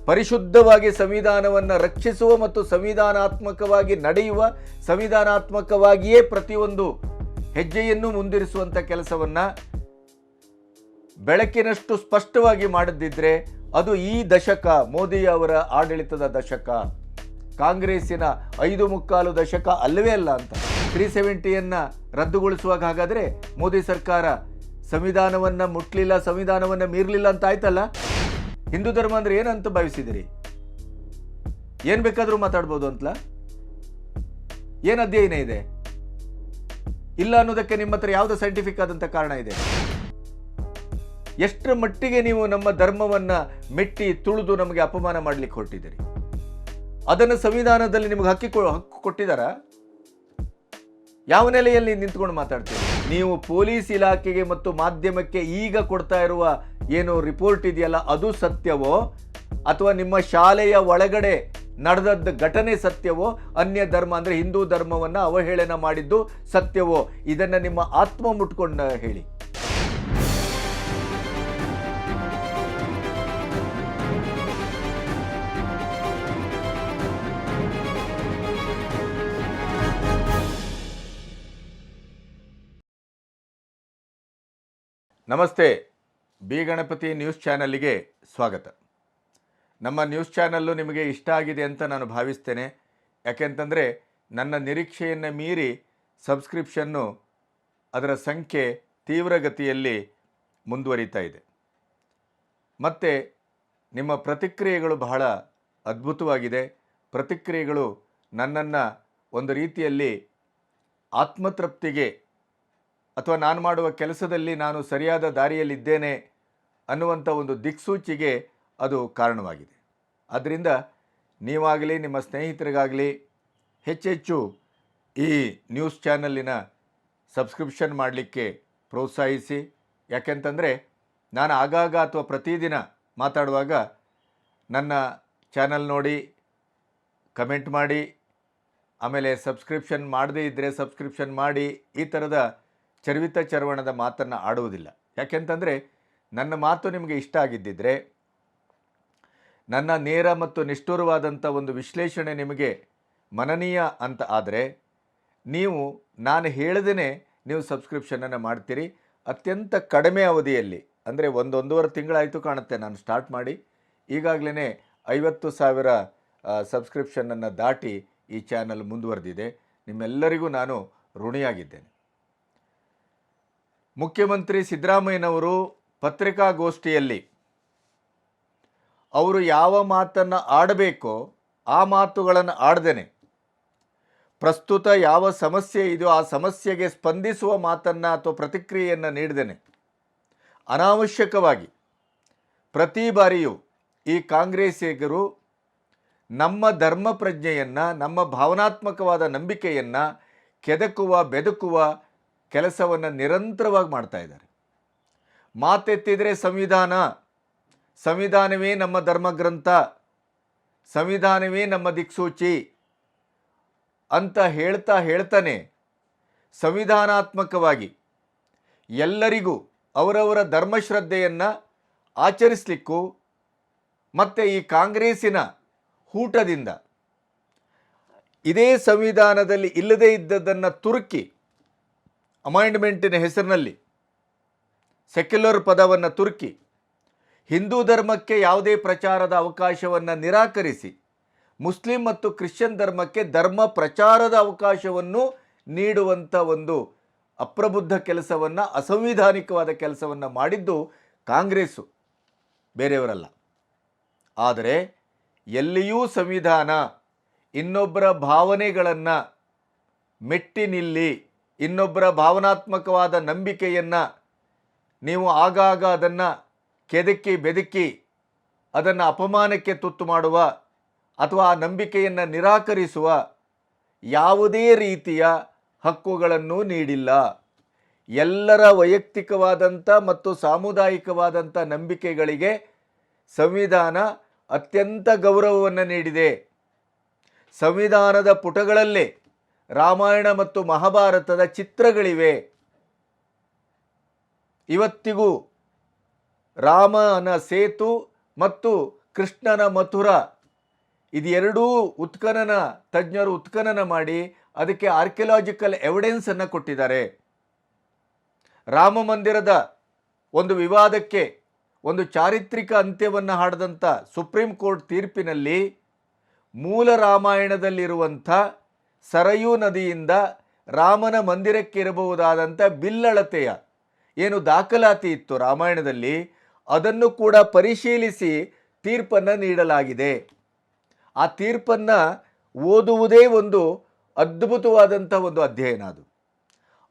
ಪರಿಶುದ್ಧವಾಗಿ ಸಂವಿಧಾನವನ್ನು ರಕ್ಷಿಸುವ ಮತ್ತು ಸಂವಿಧಾನಾತ್ಮಕವಾಗಿ ನಡೆಯುವ, ಸಂವಿಧಾನಾತ್ಮಕವಾಗಿಯೇ ಪ್ರತಿಯೊಂದು ಹೆಜ್ಜೆಯನ್ನು ಮುಂದಿರಿಸುವಂಥ ಕೆಲಸವನ್ನು ಬೆಳಕಿನಷ್ಟು ಸ್ಪಷ್ಟವಾಗಿ ಮಾಡದಿದ್ದರೆ ಅದು ಈ ದಶಕ, ಮೋದಿ ಅವರ ಆಡಳಿತದ ದಶಕ, ಕಾಂಗ್ರೆಸ್ಸಿನ 5 ದಶಕ ಅಲ್ಲವೇ ಅಲ್ಲ ಅಂತ. 370ಯನ್ನು ರದ್ದುಗೊಳಿಸುವಾಗ ಹಾಗಾದರೆ ಮೋದಿ ಸರ್ಕಾರ ಸಂವಿಧಾನವನ್ನು ಮುಟ್ಲಿಲ್ಲ, ಸಂವಿಧಾನವನ್ನು ಮೀರಲಿಲ್ಲ ಅಂತ ಆಯ್ತಲ್ಲ. ಹಿಂದೂ ಧರ್ಮ ಅಂದರೆ ಏನಂತ ಭಾವಿಸಿದಿರಿ? ಏನು ಬೇಕಾದರೂ ಮಾತಾಡ್ಬೋದು ಅಂತಲ್ಲ? ಏನು ಅಧ್ಯಯನ ಇದೆ? ಇಲ್ಲ ಅನ್ನೋದಕ್ಕೆ ನಿಮ್ಮ ಹತ್ರ ಯಾವುದೋ ಸೈಂಟಿಫಿಕ್ ಆದಂಥ ಕಾರಣ ಇದೆ? ಎಷ್ಟರ ಮಟ್ಟಿಗೆ ನೀವು ನಮ್ಮ ಧರ್ಮವನ್ನು ಮೆಟ್ಟಿ ತುಳಿದು ನಮಗೆ ಅಪಮಾನ ಮಾಡಲಿಕ್ಕೆ ಹೊರಟಿದ್ದೀರಿ? ಅದನ್ನು ಸಂವಿಧಾನದಲ್ಲಿ ನಿಮಗೆ ಹಕ್ಕು ಕೊಟ್ಟಿದ್ದಾರಾ? ಯಾವ ನೆಲೆಯಲ್ಲಿ ನಿಂತ್ಕೊಂಡು ಮಾತಾಡ್ತೀರಿ ನೀವು? ಪೊಲೀಸ್ ಇಲಾಖೆಗೆ ಮತ್ತು ಮಾಧ್ಯಮಕ್ಕೆ ಈಗ ಕೊಡ್ತಾ ಇರುವ ಏನು ರಿಪೋರ್ಟ್ ಇದೆಯಲ್ಲ, ಅದು ಸತ್ಯವೋ ಅಥವಾ ನಿಮ್ಮ ಶಾಲೆಯ ಒಳಗಡೆ ನಡೆದದ್ದು ಘಟನೆ ಸತ್ಯವೋ, ಅನ್ಯ ಧರ್ಮ ಅಂದರೆ ಹಿಂದೂ ಧರ್ಮವನ್ನು ಅವಹೇಳನ ಮಾಡಿದ್ದು ಸತ್ಯವೋ? ಇದನ್ನು ನಿಮ್ಮ ಆತ್ಮ ಮುಟ್ಕೊಂಡು ಹೇಳಿ. ನಮಸ್ತೆ, ಬಿ ಗಣಪತಿ ನ್ಯೂಸ್ ಚಾನಲ್ಗೆ ಸ್ವಾಗತ. ನಮ್ಮ ನ್ಯೂಸ್ ಚಾನಲ್ಲು ನಿಮಗೆ ಇಷ್ಟ ಆಗಿದೆ ಅಂತ ನಾನು ಭಾವಿಸ್ತೇನೆ. ಯಾಕೆಂತಂದರೆ ನನ್ನ ನಿರೀಕ್ಷೆಯನ್ನು ಮೀರಿ ಸಬ್ಸ್ಕ್ರಿಪ್ಷನ್ನು, ಅದರ ಸಂಖ್ಯೆ ತೀವ್ರಗತಿಯಲ್ಲಿ ಮುಂದುವರಿತಾ ಇದೆ. ಮತ್ತು ನಿಮ್ಮ ಪ್ರತಿಕ್ರಿಯೆಗಳು ಬಹಳ ಅದ್ಭುತವಾಗಿದೆ. ಪ್ರತಿಕ್ರಿಯೆಗಳು ನನ್ನನ್ನು ಒಂದು ರೀತಿಯಲ್ಲಿ ಆತ್ಮತೃಪ್ತಿಗೆ ಅಥವಾ ನಾನು ಮಾಡುವ ಕೆಲಸದಲ್ಲಿ ನಾನು ಸರಿಯಾದ ದಾರಿಯಲ್ಲಿದ್ದೇನೆ ಅನ್ನುವಂಥ ಒಂದು ದಿಕ್ಸೂಚಿಗೆ ಅದು ಕಾರಣವಾಗಿದೆ. ಆದ್ದರಿಂದ ನೀವಾಗಲಿ ನಿಮ್ಮ ಸ್ನೇಹಿತರಿಗಾಗಲಿ ಹೆಚ್ಚೆಚ್ಚು ಈ ನ್ಯೂಸ್ ಚಾನಲ್ಲಿನ ಸಬ್ಸ್ಕ್ರಿಪ್ಷನ್ ಮಾಡಲಿಕ್ಕೆ ಪ್ರೋತ್ಸಾಹಿಸಿ. ಯಾಕೆಂತಂದರೆ ನಾನು ಆಗಾಗ ಅಥವಾ ಪ್ರತಿದಿನ ಮಾತಾಡುವಾಗ ನನ್ನ ಚಾನಲ್ ನೋಡಿ ಕಮೆಂಟ್ ಮಾಡಿ, ಆಮೇಲೆ ಸಬ್ಸ್ಕ್ರಿಪ್ಷನ್ ಮಾಡದೇ ಇದ್ದರೆ ಸಬ್ಸ್ಕ್ರಿಪ್ಷನ್ ಮಾಡಿ, ಈ ಥರದ ಚರ್ವಿತ ಚರ್ವಣದ ಮಾತನ್ನು ಆಡುವುದಿಲ್ಲ. ಯಾಕೆಂತಂದರೆ ನನ್ನ ಮಾತು ನಿಮಗೆ ಇಷ್ಟ ಆಗಿದ್ದಿದ್ರೆ, ನನ್ನ ನೇರ ಮತ್ತು ನಿಷ್ಠುರವಾದಂಥ ಒಂದು ವಿಶ್ಲೇಷಣೆ ನಿಮಗೆ ಮನನೀಯ ಅಂತ ಆದರೆ ನೀವು ನಾನು ಹೇಳದೇ ನೀವು ಸಬ್ಸ್ಕ್ರಿಪ್ಷನನ್ನು ಮಾಡ್ತೀರಿ. ಅತ್ಯಂತ ಕಡಿಮೆ ಅವಧಿಯಲ್ಲಿ, ಅಂದರೆ 1-1.5 ತಿಂಗಳಾಯಿತು ಕಾಣುತ್ತೆ ನಾನು ಸ್ಟಾರ್ಟ್ ಮಾಡಿ, ಈಗಾಗಲೇ 50,000 ಸಬ್ಸ್ಕ್ರಿಪ್ಷನನ್ನು ದಾಟಿ ಈ ಚಾನಲ್ ಮುಂದುವರೆದಿದೆ. ನಿಮ್ಮೆಲ್ಲರಿಗೂ ನಾನು ಋಣಿಯಾಗಿದ್ದೇನೆ. ಮುಖ್ಯಮಂತ್ರಿ ಸಿದ್ದರಾಮಯ್ಯನವರು ಪತ್ರಿಕಾಗೋಷ್ಠಿಯಲ್ಲಿ ಅವರು ಯಾವ ಮಾತನ್ನು ಆಡಬೇಕೋ ಆ ಮಾತುಗಳನ್ನು ಆಡದೇನೆ, ಪ್ರಸ್ತುತ ಯಾವ ಸಮಸ್ಯೆ ಇದೆಯೋ ಆ ಸಮಸ್ಯೆಗೆ ಸ್ಪಂದಿಸುವ ಮಾತನ್ನು ಅಥವಾ ಪ್ರತಿಕ್ರಿಯೆಯನ್ನು ನೀಡದೇನೆ ಅನಾವಶ್ಯಕವಾಗಿ ಪ್ರತಿ ಬಾರಿಯೂ ಈ ಕಾಂಗ್ರೆಸ್ಸಿಗರು ನಮ್ಮ ಧರ್ಮ ಪ್ರಜ್ಞೆಯನ್ನು, ನಮ್ಮ ಭಾವನಾತ್ಮಕವಾದ ನಂಬಿಕೆಯನ್ನು ಕೆದಕುವ, ಬೆದಕುವ ಕೆಲಸವನ್ನು ನಿರಂತರವಾಗಿ ಮಾಡ್ತಾ ಇದ್ದಾರೆ. ಮಾತೆತ್ತಿದರೆ ಸಂವಿಧಾನವೇ ನಮ್ಮ ಧರ್ಮಗ್ರಂಥ, ಸಂವಿಧಾನವೇ ನಮ್ಮ ದಿಕ್ಸೂಚಿ ಅಂತ ಹೇಳ್ತಾನೆ ಸಂವಿಧಾನಾತ್ಮಕವಾಗಿ ಎಲ್ಲರಿಗೂ ಅವರವರ ಧರ್ಮಶ್ರದ್ಧೆಯನ್ನು ಆಚರಿಸಲಿಕ್ಕೂ ಮತ್ತು ಈ ಕಾಂಗ್ರೆಸ್ಸಿನ ಹೂಟದಿಂದ ಇದೇ ಸಂವಿಧಾನದಲ್ಲಿ ಇಲ್ಲದೇ ಇದ್ದದ್ದನ್ನು ತುರುಕಿ ಅಮೆಂಡ್ಮೆಂಟಿನ ಹೆಸರಿನಲ್ಲಿ ಸೆಕ್ಯುಲರ್ ಪದವನ್ನು ತುರುಕಿ ಹಿಂದೂ ಧರ್ಮಕ್ಕೆ ಯಾವುದೇ ಪ್ರಚಾರದ ಅವಕಾಶವನ್ನು ನಿರಾಕರಿಸಿ ಮುಸ್ಲಿಂ ಮತ್ತು ಕ್ರಿಶ್ಚಿಯನ್ ಧರ್ಮಕ್ಕೆ ಧರ್ಮ ಪ್ರಚಾರದ ಅವಕಾಶವನ್ನು ನೀಡುವಂಥ ಒಂದು ಅಪ್ರಬುದ್ಧ ಕೆಲಸವನ್ನು, ಅಸಂವಿಧಾನಿಕವಾದ ಕೆಲಸವನ್ನು ಮಾಡಿದ್ದು ಕಾಂಗ್ರೆಸ್ಸು, ಬೇರೆಯವರಲ್ಲ. ಆದರೆ ಎಲ್ಲಿಯೂ ಸಂವಿಧಾನ ಇನ್ನೊಬ್ಬರ ಭಾವನೆಗಳನ್ನು ಮೆಟ್ಟಿ ನಿಲ್ಲಿ, ಇನ್ನೊಬ್ಬರ ಭಾವನಾತ್ಮಕವಾದ ನಂಬಿಕೆಯನ್ನು ನೀವು ಆಗಾಗ ಅದನ್ನು ಕೆದಕಿ ಬೆದಕಿ ಅದನ್ನು ಅಪಮಾನಕ್ಕೆ ತುತ್ತು ಮಾಡುವ ಅಥವಾ ಆ ನಂಬಿಕೆಯನ್ನು ನಿರಾಕರಿಸುವ ಯಾವುದೇ ರೀತಿಯ ಹಕ್ಕುಗಳನ್ನು ನೀಡಿಲ್ಲ. ಎಲ್ಲರ ವೈಯಕ್ತಿಕವಾದಂಥ ಮತ್ತು ಸಾಮುದಾಯಿಕವಾದಂಥ ನಂಬಿಕೆಗಳಿಗೆ ಸಂವಿಧಾನ ಅತ್ಯಂತ ಗೌರವವನ್ನು ನೀಡಿದೆ. ಸಂವಿಧಾನದ ಪುಟಗಳಲ್ಲೇ ರಾಮಾಯಣ ಮತ್ತು ಮಹಾಭಾರತದ ಚಿತ್ರಗಳಿವೆ. ಇವತ್ತಿಗೂ ರಾಮನ ಸೇತು ಮತ್ತು ಕೃಷ್ಣನ ಮಥುರ ಇದು ಎರಡೂ ಉತ್ಖನನ ತಜ್ಞರು ಉತ್ಖನನ ಮಾಡಿ ಅದಕ್ಕೆ ಆರ್ಕಿಯಾಲಜಿಕಲ್ ಎವಿಡೆನ್ಸನ್ನು ಕೊಟ್ಟಿದ್ದಾರೆ. ರಾಮ ಮಂದಿರದ ಒಂದು ವಿವಾದಕ್ಕೆ ಒಂದು ಚಾರಿತ್ರಿಕ ಅಂತ್ಯವನ್ನು ಹಾಡಿದಂಥ ಸುಪ್ರೀಂ ಕೋರ್ಟ್ ತೀರ್ಪಿನಲ್ಲಿ ಮೂಲ ರಾಮಾಯಣದಲ್ಲಿರುವಂಥ ಸರಯೂ ನದಿಯಿಂದ ರಾಮನ ಮಂದಿರಕ್ಕೆ ಇರಬಹುದಾದಂಥ ಬಿಲ್ಲಳತೆಯ ಏನು ದಾಖಲಾತಿ ಇತ್ತು ರಾಮಾಯಣದಲ್ಲಿ, ಅದನ್ನು ಕೂಡ ಪರಿಶೀಲಿಸಿ ತೀರ್ಪನ್ನು ನೀಡಲಾಗಿದೆ. ಆ ತೀರ್ಪನ್ನು ಓದುವುದೇ ಒಂದು ಅದ್ಭುತವಾದಂಥ ಒಂದು ಅಧ್ಯಯನ. ಅದು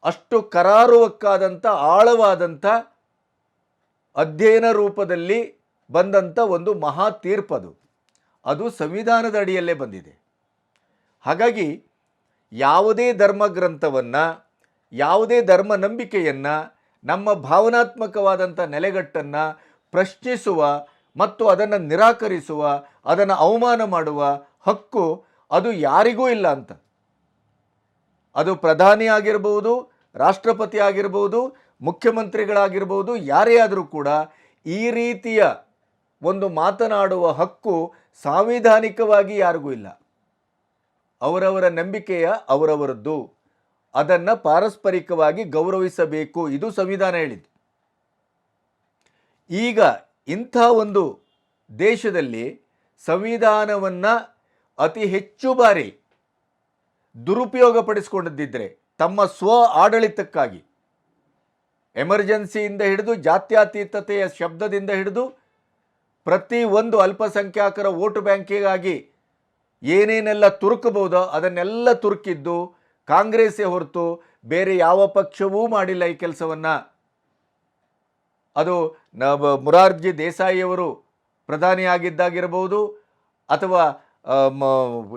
ಅಷ್ಟು ಕರಾರುವಕ್ಕಾದಂಥ ಆಳವಾದಂಥ ಅಧ್ಯಯನ ರೂಪದಲ್ಲಿ ಬಂದಂಥ ಒಂದು ಮಹಾ ತೀರ್ಪದು. ಅದು ಸಂವಿಧಾನದ ಅಡಿಯಲ್ಲೇ ಬಂದಿದೆ. ಹಾಗಾಗಿ ಯಾವುದೇ ಧರ್ಮಗ್ರಂಥವನ್ನು, ಯಾವುದೇ ಧರ್ಮ ನಂಬಿಕೆಯನ್ನು, ನಮ್ಮ ಭಾವನಾತ್ಮಕವಾದಂಥ ನೆಲೆಗಟ್ಟನ್ನು ಪ್ರಶ್ನಿಸುವ ಮತ್ತು ಅದನ್ನು ನಿರಾಕರಿಸುವ, ಅದನ್ನು ಅವಮಾನ ಮಾಡುವ ಹಕ್ಕು ಅದು ಯಾರಿಗೂ ಇಲ್ಲ ಅಂತ. ಅದು ಪ್ರಧಾನಿ ಆಗಿರ್ಬೋದು, ರಾಷ್ಟ್ರಪತಿ ಆಗಿರ್ಬೋದು, ಮುಖ್ಯಮಂತ್ರಿಗಳಾಗಿರ್ಬೋದು, ಯಾರೇ ಆದರೂ ಕೂಡ ಈ ರೀತಿಯ ಒಂದು ಮಾತನಾಡುವ ಹಕ್ಕು ಸಾಂವಿಧಾನಿಕವಾಗಿ ಯಾರಿಗೂ ಇಲ್ಲ. ಅವರವರ ನಂಬಿಕೆಯ ಅವರವರದ್ದು, ಅದನ್ನು ಪಾರಸ್ಪರಿಕವಾಗಿ ಗೌರವಿಸಬೇಕು, ಇದು ಸಂವಿಧಾನ ಹೇಳಿದ್ದು. ಈಗ ಇಂಥ ಒಂದು ದೇಶದಲ್ಲಿ ಸಂವಿಧಾನವನ್ನು ಅತಿ ಹೆಚ್ಚು ಬಾರಿ ದುರುಪಯೋಗಪಡಿಸಿಕೊಂಡಿದ್ದರೆ ತಮ್ಮ ಸ್ವ ಆಡಳಿತಕ್ಕಾಗಿ, ಎಮರ್ಜೆನ್ಸಿಯಿಂದ ಹಿಡಿದು ಜಾತ್ಯತೀತತೆಯ ಶಬ್ದದಿಂದ ಹಿಡಿದು ಪ್ರತಿ ಒಂದು ಅಲ್ಪಸಂಖ್ಯಾತರ ವೋಟ್ ಬ್ಯಾಂಕಿಗಾಗಿ ಏನೇನೆಲ್ಲ ತುರುಕಬಹುದೋ ಅದನ್ನೆಲ್ಲ ತುರುಕಿದ್ದು ಕಾಂಗ್ರೆಸ್ಸೇ ಹೊರತು ಬೇರೆ ಯಾವ ಪಕ್ಷವೂ ಮಾಡಿಲ್ಲ ಈ ಕೆಲಸವನ್ನು. ಅದು ಮೊರಾರ್ಜಿ ದೇಸಾಯಿಯವರು ಪ್ರಧಾನಿಯಾಗಿದ್ದಾಗಿರಬಹುದು, ಅಥವಾ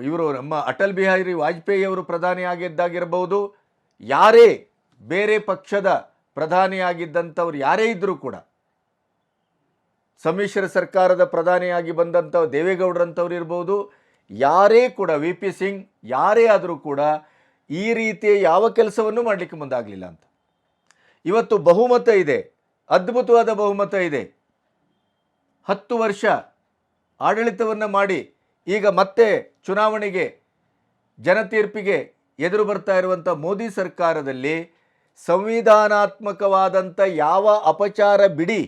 ಇವರು ನಮ್ಮ ಅಟಲ್ ಬಿಹಾರಿ ವಾಜಪೇಯಿಯವರು ಪ್ರಧಾನಿಯಾಗಿದ್ದಾಗಿರಬಹುದು, ಯಾರೇ ಬೇರೆ ಪಕ್ಷದ ಪ್ರಧಾನಿಯಾಗಿದ್ದಂಥವ್ರು ಯಾರೇ ಇದ್ದರೂ ಕೂಡ, ಸಮ್ಮಿಶ್ರ ಸರ್ಕಾರದ ಪ್ರಧಾನಿಯಾಗಿ ಬಂದಂಥ ದೇವೇಗೌಡರಂಥವ್ರು ಇರ್ಬೋದು, ಯಾರೇ ಕೂಡ, ವಿ ಪಿ ಸಿಂಗ್, ಯಾರೇ ಆದರೂ ಕೂಡ ಈ ರೀತಿಯ ಯಾವ ಕೆಲಸವನ್ನು ಮಾಡಲಿಕ್ಕೆ ಮುಂದಾಗಲಿಲ್ಲ ಅಂತ. ಇವತ್ತು ಬಹುಮತ ಇದೆ, ಅದ್ಭುತವಾದ ಬಹುಮತ ಇದೆ. 10 ವರ್ಷ ಆಡಳಿತವನ್ನು ಮಾಡಿ ಈಗ ಮತ್ತೆ ಚುನಾವಣೆಗೆ, ಜನತೀರ್ಪಿಗೆ ಎದುರು ಬರ್ತಾ ಇರುವಂಥ ಮೋದಿ ಸರ್ಕಾರದಲ್ಲಿ ಸಂವಿಧಾನಾತ್ಮಕವಾದಂಥ ಯಾವ ಅಪಚಾರ ಬಿಡಿ,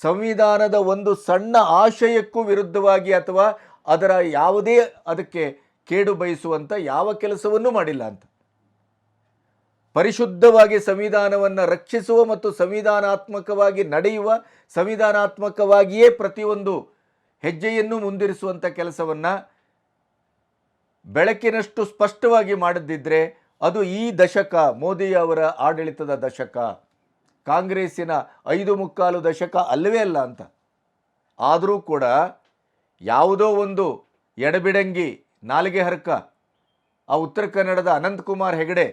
ಸಂವಿಧಾನದ ಒಂದು ಸಣ್ಣ ಆಶಯಕ್ಕೂ ವಿರುದ್ಧವಾಗಿ ಅಥವಾ ಅದರ ಯಾವುದೇ ಅದಕ್ಕೆ ಕೇಡು ಬಯಸುವಂಥ ಯಾವ ಕೆಲಸವನ್ನೂ ಮಾಡಿಲ್ಲ ಅಂತ. ಪರಿಶುದ್ಧವಾಗಿ ಸಂವಿಧಾನವನ್ನು ರಕ್ಷಿಸುವ ಮತ್ತು ಸಂವಿಧಾನಾತ್ಮಕವಾಗಿ ನಡೆಯುವ, ಸಂವಿಧಾನಾತ್ಮಕವಾಗಿಯೇ ಪ್ರತಿಯೊಂದು ಹೆಜ್ಜೆಯನ್ನು ಮುಂದಿರಿಸುವಂಥ ಕೆಲಸವನ್ನು ಬೆಳಕಿನಷ್ಟು ಸ್ಪಷ್ಟವಾಗಿ ಮಾಡದಿದ್ದರೆ ಅದು ಈ ದಶಕ, ಮೋದಿಯವರ ಆಡಳಿತದ ದಶಕ, ಕಾಂಗ್ರೆಸ್ಸಿನ 5 ದಶಕ ಅಲ್ಲವೇ ಅಲ್ಲ ಅಂತ. ಆದರೂ ಕೂಡ ಯಾವುದೋ ಒಂದು ಎಡಬಿಡಂಗಿ ನಾಲಿಗೆ ಹರಕ ಆ ಉತ್ತರ ಕನ್ನಡದ ಅನಂತಕುಮಾರ್ ಹೆಗಡೆ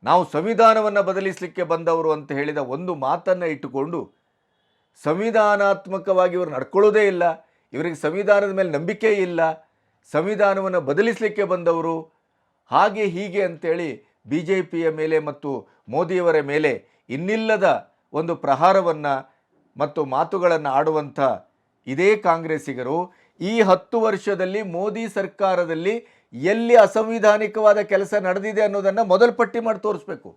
ನಾವು ಸಂವಿಧಾನವನ್ನು ಬದಲಿಸಲಿಕ್ಕೆ ಬಂದವರು ಅಂತ ಹೇಳಿದ ಒಂದು ಮಾತನ್ನು ಇಟ್ಟುಕೊಂಡು ಸಂವಿಧಾನಾತ್ಮಕವಾಗಿ ಇವರು ನಡ್ಕೊಳ್ಳೋದೇ ಇಲ್ಲ, ಇವರಿಗೆ ಸಂವಿಧಾನದ ಮೇಲೆ ನಂಬಿಕೆ ಇಲ್ಲ, ಸಂವಿಧಾನವನ್ನು ಬದಲಿಸಲಿಕ್ಕೆ ಬಂದವರು, ಹಾಗೆ ಹೀಗೆ ಅಂತೇಳಿ ಬಿ ಜೆ ಪಿಯ ಮೇಲೆ ಮತ್ತು ಮೋದಿಯವರ ಮೇಲೆ ಇನ್ನಿಲ್ಲದ ಒಂದು ಪ್ರಹಾರವನ್ನು ಮತ್ತು ಮಾತುಗಳನ್ನು ಆಡುವಂಥ ಇದೇ ಕಾಂಗ್ರೆಸ್ಸಿಗರು ಈ 10 ವರ್ಷದಲ್ಲಿ ಮೋದಿ ಸರ್ಕಾರದಲ್ಲಿ ಎಲ್ಲಿ ಅಸಂವಿಧಾನಿಕವಾದ ಕೆಲಸ ನಡೆದಿದೆ ಅನ್ನೋದನ್ನು ಮೊದಲು ಪಟ್ಟಿ ಮಾಡಿ ತೋರಿಸ್ಬೇಕು.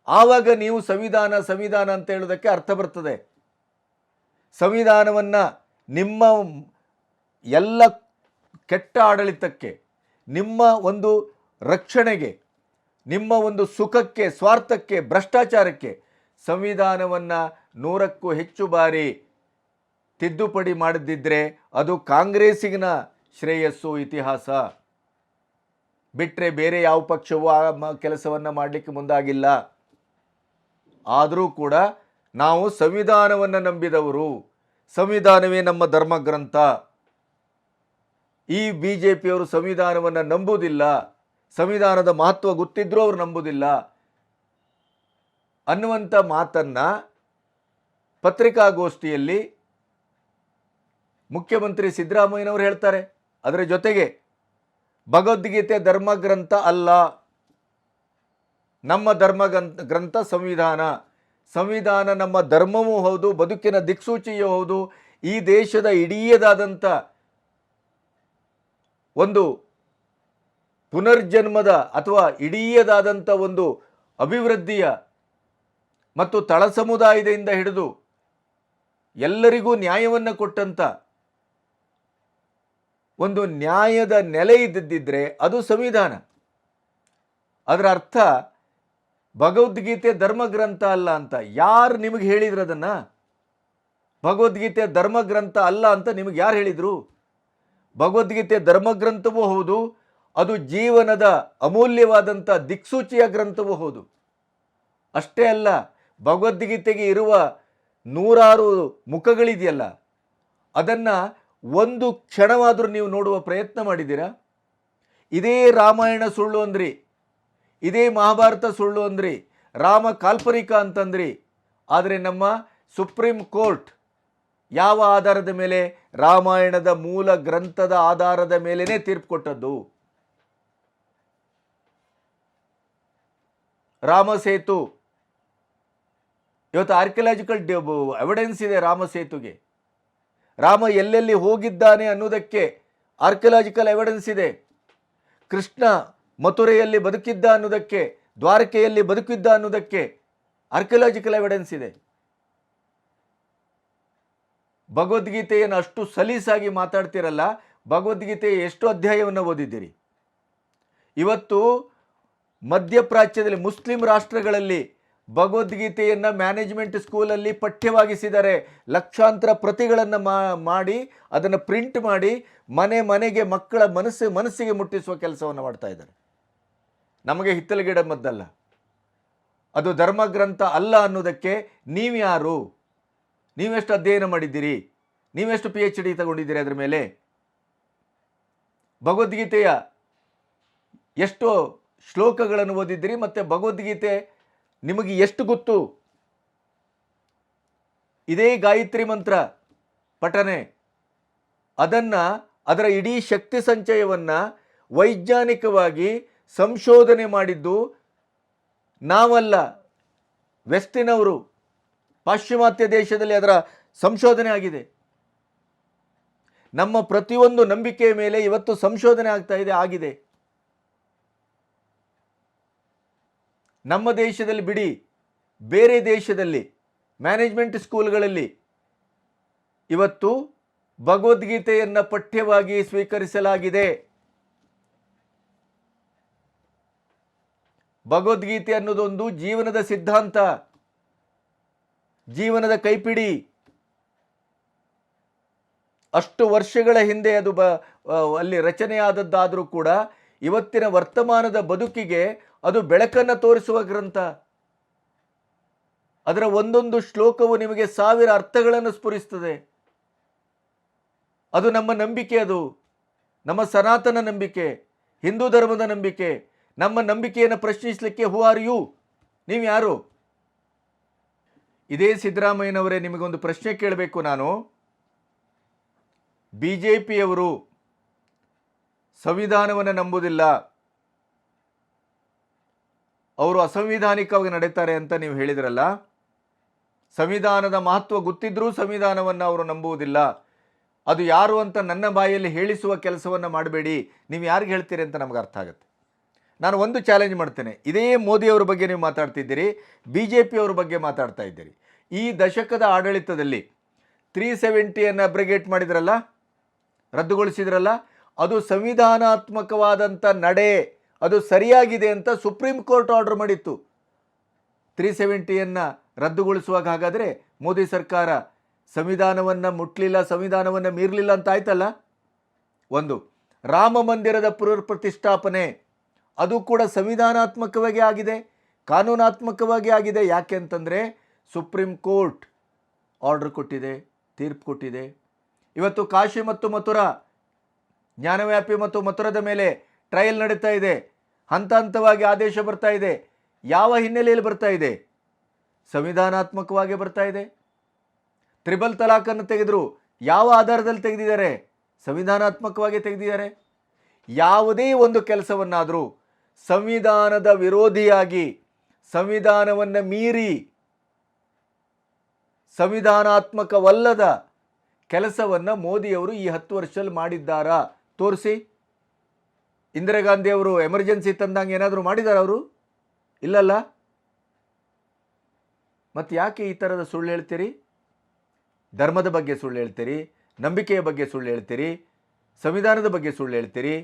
ಆವಾಗ ನೀವು ಸಂವಿಧಾನ ಅಂತ ಹೇಳೋದಕ್ಕೆ ಅರ್ಥ ಬರ್ತದೆ. ಸಂವಿಧಾನವನ್ನು ನಿಮ್ಮ ಎಲ್ಲ ಕೆಟ್ಟ ಆಡಳಿತಕ್ಕೆ, ನಿಮ್ಮ ಒಂದು ರಕ್ಷಣೆಗೆ, ನಿಮ್ಮ ಒಂದು ಸುಖಕ್ಕೆ, ಸ್ವಾರ್ಥಕ್ಕೆ, ಭ್ರಷ್ಟಾಚಾರಕ್ಕೆ ಸಂವಿಧಾನವನ್ನು 100ಕ್ಕೂ ಹೆಚ್ಚು ಬಾರಿ ತಿದ್ದುಪಡಿ ಮಾಡದಿದ್ದರೆ ಅದು ಕಾಂಗ್ರೆಸ್ಸಿನ ಶ್ರೇಯಸ್ಸು, ಇತಿಹಾಸ. ಬಿಟ್ಟರೆ ಬೇರೆ ಯಾವ ಪಕ್ಷವೂ ಆ ಕೆಲಸವನ್ನು ಮಾಡಲಿಕ್ಕೆ ಮುಂದಾಗಿಲ್ಲ. ಆದರೂ ಕೂಡ ನಾವು ಸಂವಿಧಾನವನ್ನು ನಂಬಿದವರು, ಸಂವಿಧಾನವೇ ನಮ್ಮ ಧರ್ಮಗ್ರಂಥ. ಈ ಬಿ ಜೆ ಪಿಯವರು ಸಂವಿಧಾನವನ್ನು ನಂಬುವುದಿಲ್ಲ, ಸಂವಿಧಾನದ ಮಹತ್ವ ಗೊತ್ತಿದ್ರೂ ಅವರು ನಂಬುವುದಿಲ್ಲ ಅನ್ನುವಂಥ ಮಾತನ್ನು ಪತ್ರಿಕಾಗೋಷ್ಠಿಯಲ್ಲಿ ಮುಖ್ಯಮಂತ್ರಿ ಸಿದ್ದರಾಮಯ್ಯನವರು ಹೇಳ್ತಾರೆ. ಅದರ ಜೊತೆಗೆ ಭಗವದ್ಗೀತೆ ಧರ್ಮಗ್ರಂಥ ಅಲ್ಲ, ನಮ್ಮ ಗ್ರಂಥ ಸಂವಿಧಾನ, ಸಂವಿಧಾನ ನಮ್ಮ ಧರ್ಮವೂ ಹೌದು, ಬದುಕಿನ ದಿಕ್ಸೂಚಿಯೂ ಹೌದು. ಈ ದೇಶದ ಇಡೀದಾದಂಥ ಒಂದು ಪುನರ್ಜನ್ಮದ ಅಥವಾ ಇಡೀದಾದಂಥ ಒಂದು ಅಭಿವೃದ್ಧಿಯ ಮತ್ತು ತಳ ಸಮುದಾಯದಿಂದ ಹಿಡಿದು ಎಲ್ಲರಿಗೂ ನ್ಯಾಯವನ್ನು ಕೊಟ್ಟಂಥ ಒಂದು ನ್ಯಾಯದ ನೆಲೆ ಇದ್ದಿದ್ದರೆ ಅದು ಸಂವಿಧಾನ. ಅದರ ಅರ್ಥ ಭಗವದ್ಗೀತೆ ಧರ್ಮಗ್ರಂಥ ಅಲ್ಲ ಅಂತ. ಯಾರು ನಿಮಗೆ ಹೇಳಿದ್ರು ಅದನ್ನು? ಭಗವದ್ಗೀತೆ ಧರ್ಮಗ್ರಂಥ ಅಲ್ಲ ಅಂತ ನಿಮಗೆ ಯಾರು ಹೇಳಿದರು? ಭಗವದ್ಗೀತೆ ಧರ್ಮಗ್ರಂಥವೂ ಹೌದು, ಅದು ಜೀವನದ ಅಮೂಲ್ಯವಾದಂಥ ದಿಕ್ಸೂಚಿಯ ಗ್ರಂಥವೂ ಹೌದು. ಅಷ್ಟೇ ಅಲ್ಲ, ಭಗವದ್ಗೀತೆಗೆ ಇರುವ 106 ಮುಖಗಳಿದೆಯಲ್ಲ, ಅದನ್ನು ಒಂದು ಕ್ಷಣವಾದರೂ ನೀವು ನೋಡುವ ಪ್ರಯತ್ನ ಮಾಡಿದ್ದೀರಾ? ಇದೇ ರಾಮಾಯಣ ಸುಳ್ಳು ಅಂದ್ರಿ, ಇದೇ ಮಹಾಭಾರತ ಸುಳ್ಳು ಅಂದ್ರಿ, ರಾಮ ಕಾಲ್ಪನಿಕ ಅಂತಂದ್ರಿ. ಆದರೆ ನಮ್ಮ ಸುಪ್ರೀಂ ಕೋರ್ಟ್ ಯಾವ ಆಧಾರದ ಮೇಲೆ? ರಾಮಾಯಣದ ಮೂಲ ಗ್ರಂಥದ ಆಧಾರದ ಮೇಲೇ ತೀರ್ಪು ಕೊಟ್ಟದ್ದು. ರಾಮಸೇತು ಇವತ್ತು ಆರ್ಕಿಯಾಲಜಿಕಲ್ ಎವಿಡೆನ್ಸ್ ಇದೆ. ರಾಮಸೇತುಗೆ ರಾಮ ಎಲ್ಲೆಲ್ಲಿ ಹೋಗಿದ್ದಾನೆ ಅನ್ನೋದಕ್ಕೆ ಆರ್ಕಿಯಾಲಜಿಕಲ್ ಎವಿಡೆನ್ಸ್ ಇದೆ. ಕೃಷ್ಣ ಮಥುರೆಯಲ್ಲಿ ಬದುಕಿದ್ದ ಅನ್ನೋದಕ್ಕೆ, ದ್ವಾರಕೆಯಲ್ಲಿ ಬದುಕಿದ್ದ ಅನ್ನೋದಕ್ಕೆ ಆರ್ಕಿಯಾಲಜಿಕಲ್ ಎವಿಡೆನ್ಸ್ ಇದೆ. ಭಗವದ್ಗೀತೆಯನ್ನು ಅಷ್ಟು ಸಲೀಸಾಗಿ ಮಾತಾಡ್ತಿರಲ್ಲ, ಭಗವದ್ಗೀತೆಯ ಎಷ್ಟು ಅಧ್ಯಾಯವನ್ನು ಓದಿದ್ದೀರಿ? ಇವತ್ತು ಮಧ್ಯಪ್ರಾಚ್ಯದಲ್ಲಿ ಮುಸ್ಲಿಂ ರಾಷ್ಟ್ರಗಳಲ್ಲಿ ಭಗವದ್ಗೀತೆಯನ್ನು ಮ್ಯಾನೇಜ್ಮೆಂಟ್ ಸ್ಕೂಲಲ್ಲಿ ಪಠ್ಯವಾಗಿಸಿದ್ದಾರೆ. ಲಕ್ಷಾಂತರ ಪ್ರತಿಗಳನ್ನು ಮಾಡಿ ಅದನ್ನು ಪ್ರಿಂಟ್ ಮಾಡಿ ಮನೆಗೆ ಮಕ್ಕಳ ಮನಸ್ಸಿಗೆ ಮುಟ್ಟಿಸುವ ಕೆಲಸವನ್ನು ಮಾಡ್ತಾ ಇದ್ದಾರೆ. ನಮಗೆ ಹಿತ್ತಲಗಿಡ ಮದ್ದಲ್ಲ, ಅದು ಧರ್ಮಗ್ರಂಥ ಅಲ್ಲ ಅನ್ನೋದಕ್ಕೆ ನೀವು ಯಾರು? ನೀವೆಷ್ಟು ಅಧ್ಯಯನ ಮಾಡಿದ್ದೀರಿ? ನೀವೆಷ್ಟು PhD ತಗೊಂಡಿದ್ದೀರಿ ಅದರ ಮೇಲೆ? ಭಗವದ್ಗೀತೆಯ ಎಷ್ಟು ಶ್ಲೋಕಗಳನ್ನು ಓದಿದ್ದೀರಿ? ಮತ್ತು ಭಗವದ್ಗೀತೆ ನಿಮಗೆ ಎಷ್ಟು ಗೊತ್ತು? ಇದೇ ಗಾಯತ್ರಿ ಮಂತ್ರ ಪಠನೆ, ಅದರ ಇಡೀ ಶಕ್ತಿ ಸಂಚಯವನ್ನು ವೈಜ್ಞಾನಿಕವಾಗಿ ಸಂಶೋಧನೆ ಮಾಡಿದ್ದು ನಾವಲ್ಲ, ವೆಸ್ಟಿನವರು, ಪಾಶ್ಚಿಮಾತ್ಯ ದೇಶದಲ್ಲಿ ಅದರ ಸಂಶೋಧನೆ ಆಗಿದೆ. ನಮ್ಮ ಪ್ರತಿಯೊಂದು ನಂಬಿಕೆಯ ಮೇಲೆ ಇವತ್ತು ಸಂಶೋಧನೆ ಆಗಿದೆ. ನಮ್ಮ ದೇಶದಲ್ಲಿ ಬಿಡಿ, ಬೇರೆ ದೇಶದಲ್ಲಿ ಮ್ಯಾನೇಜ್ಮೆಂಟ್ ಸ್ಕೂಲ್ಗಳಲ್ಲಿ ಇವತ್ತು ಭಗವದ್ಗೀತೆಯನ್ನು ಪಠ್ಯವಾಗಿ ಸ್ವೀಕರಿಸಲಾಗಿದೆ. ಭಗವದ್ಗೀತೆ ಅನ್ನೋದೊಂದು ಜೀವನದ ಸಿದ್ಧಾಂತ, ಜೀವನದ ಕೈಪಿಡಿ. ಅಷ್ಟು ವರ್ಷಗಳ ಹಿಂದೆ ಅದು ಅಲ್ಲಿ ರಚನೆಯಾದದ್ದಾದರೂ ಕೂಡ ಇವತ್ತಿನ ವರ್ತಮಾನದ ಬದುಕಿಗೆ ಅದು ಬೆಳಕನ್ನು ತೋರಿಸುವ ಗ್ರಂಥ. ಅದರ ಒಂದೊಂದು ಶ್ಲೋಕವು ನಿಮಗೆ 1000 ಅರ್ಥಗಳನ್ನು ಸ್ಫುರಿಸ್ತದೆ. ಅದು ನಮ್ಮ ನಂಬಿಕೆ, ಅದು ನಮ್ಮ ಸನಾತನ ನಂಬಿಕೆ, ಹಿಂದೂ ಧರ್ಮದ ನಂಬಿಕೆ. ನಮ್ಮ ನಂಬಿಕೆಯನ್ನು ಪ್ರಶ್ನಿಸಲಿಕ್ಕೆ ಹೂ ಆರ್ ಯು? ನೀವು ಯಾರು? ಇದೇ ಸಿದ್ದರಾಮಯ್ಯನವರೇ, ನಿಮಗೊಂದು ಪ್ರಶ್ನೆ ಕೇಳಬೇಕು ನಾನು. BJPಯವರು ಸಂವಿಧಾನವನ್ನು ನಂಬುವುದಿಲ್ಲ, ಅವರು ಅಸಂವಿಧಾನಿಕವಾಗಿ ನಡೀತಾರೆ ಅಂತ ನೀವು ಹೇಳಿದ್ರಲ್ಲ. ಸಂವಿಧಾನದ ಮಹತ್ವ ಗೊತ್ತಿದ್ರೂ ಸಂವಿಧಾನವನ್ನು ಅವರು ನಂಬುವುದಿಲ್ಲ. ಅದು ಯಾರು ಅಂತ ನನ್ನ ಬಾಯಲ್ಲಿ ಹೇಳಿಸುವ ಕೆಲಸವನ್ನು ಮಾಡಬೇಡಿ. ನೀವು ಯಾರಿಗೆ ಹೇಳ್ತೀರಿ ಅಂತ ನಮಗೆ ಅರ್ಥ ಆಗುತ್ತೆ. ನಾನು ಒಂದು ಚಾಲೆಂಜ್ ಮಾಡ್ತೇನೆ. ಇದೇ ಮೋದಿಯವರ ಬಗ್ಗೆ ನೀವು ಮಾತಾಡ್ತಿದ್ದೀರಿ, BJPಯವರ ಬಗ್ಗೆ ಮಾತಾಡ್ತಾ ಇದ್ದೀರಿ. ಈ ದಶಕದ ಆಡಳಿತದಲ್ಲಿ 370 ಅಬ್ರಿಗೇಟ್ ಮಾಡಿದ್ರಲ್ಲ, ರದ್ದುಗೊಳಿಸಿದ್ರಲ್ಲ, ಅದು ಸಂವಿಧಾನಾತ್ಮಕವಾದಂಥ ನಡೆ, ಅದು ಸರಿಯಾಗಿದೆ ಅಂತ ಸುಪ್ರೀಂ ಕೋರ್ಟ್ ಆರ್ಡರ್ ಮಾಡಿತ್ತು. 370 ರದ್ದುಗೊಳಿಸುವಾಗ ಹಾಗಾದರೆ ಮೋದಿ ಸರ್ಕಾರ ಸಂವಿಧಾನವನ್ನು ಮುಟ್ಲಿಲ್ಲ, ಸಂವಿಧಾನವನ್ನು ಮೀರಲಿಲ್ಲ ಅಂತ ಆಯ್ತಲ್ಲ. ಒಂದು ರಾಮ ಮಂದಿರದ ಪುನರ್ ಪ್ರತಿಷ್ಠಾಪನೆ, ಅದು ಕೂಡ ಸಂವಿಧಾನಾತ್ಮಕವಾಗಿ ಆಗಿದೆ, ಕಾನೂನಾತ್ಮಕವಾಗಿ ಆಗಿದೆ. ಯಾಕೆ ಅಂತಂದರೆ ಸುಪ್ರೀಂ ಕೋರ್ಟ್ ಆರ್ಡರ್ ಕೊಟ್ಟಿದೆ, ತೀರ್ಪು ಕೊಟ್ಟಿದೆ. ಇವತ್ತು ಕಾಶಿ ಮತ್ತು ಮಥುರಾ, ಜ್ಞಾನವ್ಯಾಪಿ ಮತ್ತು ಮಥುರದ ಮೇಲೆ ಟ್ರಯಲ್ ನಡೀತಾ ಇದೆ. ಹಂತ ಹಂತವಾಗಿ ಆದೇಶ ಬರ್ತಾ ಇದೆ. ಯಾವ ಹಿನ್ನೆಲೆಯಲ್ಲಿ ಬರ್ತಾ ಇದೆ? ಸಂವಿಧಾನಾತ್ಮಕವಾಗಿ ಬರ್ತಾ ಇದೆ. ತ್ರಿಬಲ್ ತಲಾಖನ್ನು ತೆಗೆದರು, ಯಾವ ಆಧಾರದಲ್ಲಿ ತೆಗೆದಿದ್ದಾರೆ? ಸಂವಿಧಾನಾತ್ಮಕವಾಗಿ ತೆಗೆದಿದ್ದಾರೆ. ಯಾವುದೇ ಒಂದು ಕೆಲಸವನ್ನಾದರೂ ಸಂವಿಧಾನದ ವಿರೋಧಿಯಾಗಿ, ಸಂವಿಧಾನವನ್ನು ಮೀರಿ, ಸಂವಿಧಾನಾತ್ಮಕವಲ್ಲದ ಕೆಲಸವನ್ನು ಮೋದಿಯವರು ಈ 10 ವರ್ಷದಲ್ಲಿ ಮಾಡಿದ್ದಾರಾ ತೋರಿಸಿ. ಇಂದಿರಾ ಗಾಂಧಿ ಅವರು ಎಮರ್ಜೆನ್ಸಿ ತಂದಂಗೆ ಏನಾದರೂ ಮಾಡಿದಾರ ಅವರು? ಇಲ್ಲಲ್ಲ. ಮತ್ತು ಯಾಕೆ ಈ ಥರದ ಸುಳ್ಳು ಹೇಳ್ತೀರಿ? ಧರ್ಮದ ಬಗ್ಗೆ ಸುಳ್ಳು ಹೇಳ್ತೀರಿ, ನಂಬಿಕೆಯ ಬಗ್ಗೆ ಸುಳ್ಳು ಹೇಳ್ತೀರಿ, ಸಂವಿಧಾನದ ಬಗ್ಗೆ ಸುಳ್ಳು ಹೇಳ್ತೀರಿ,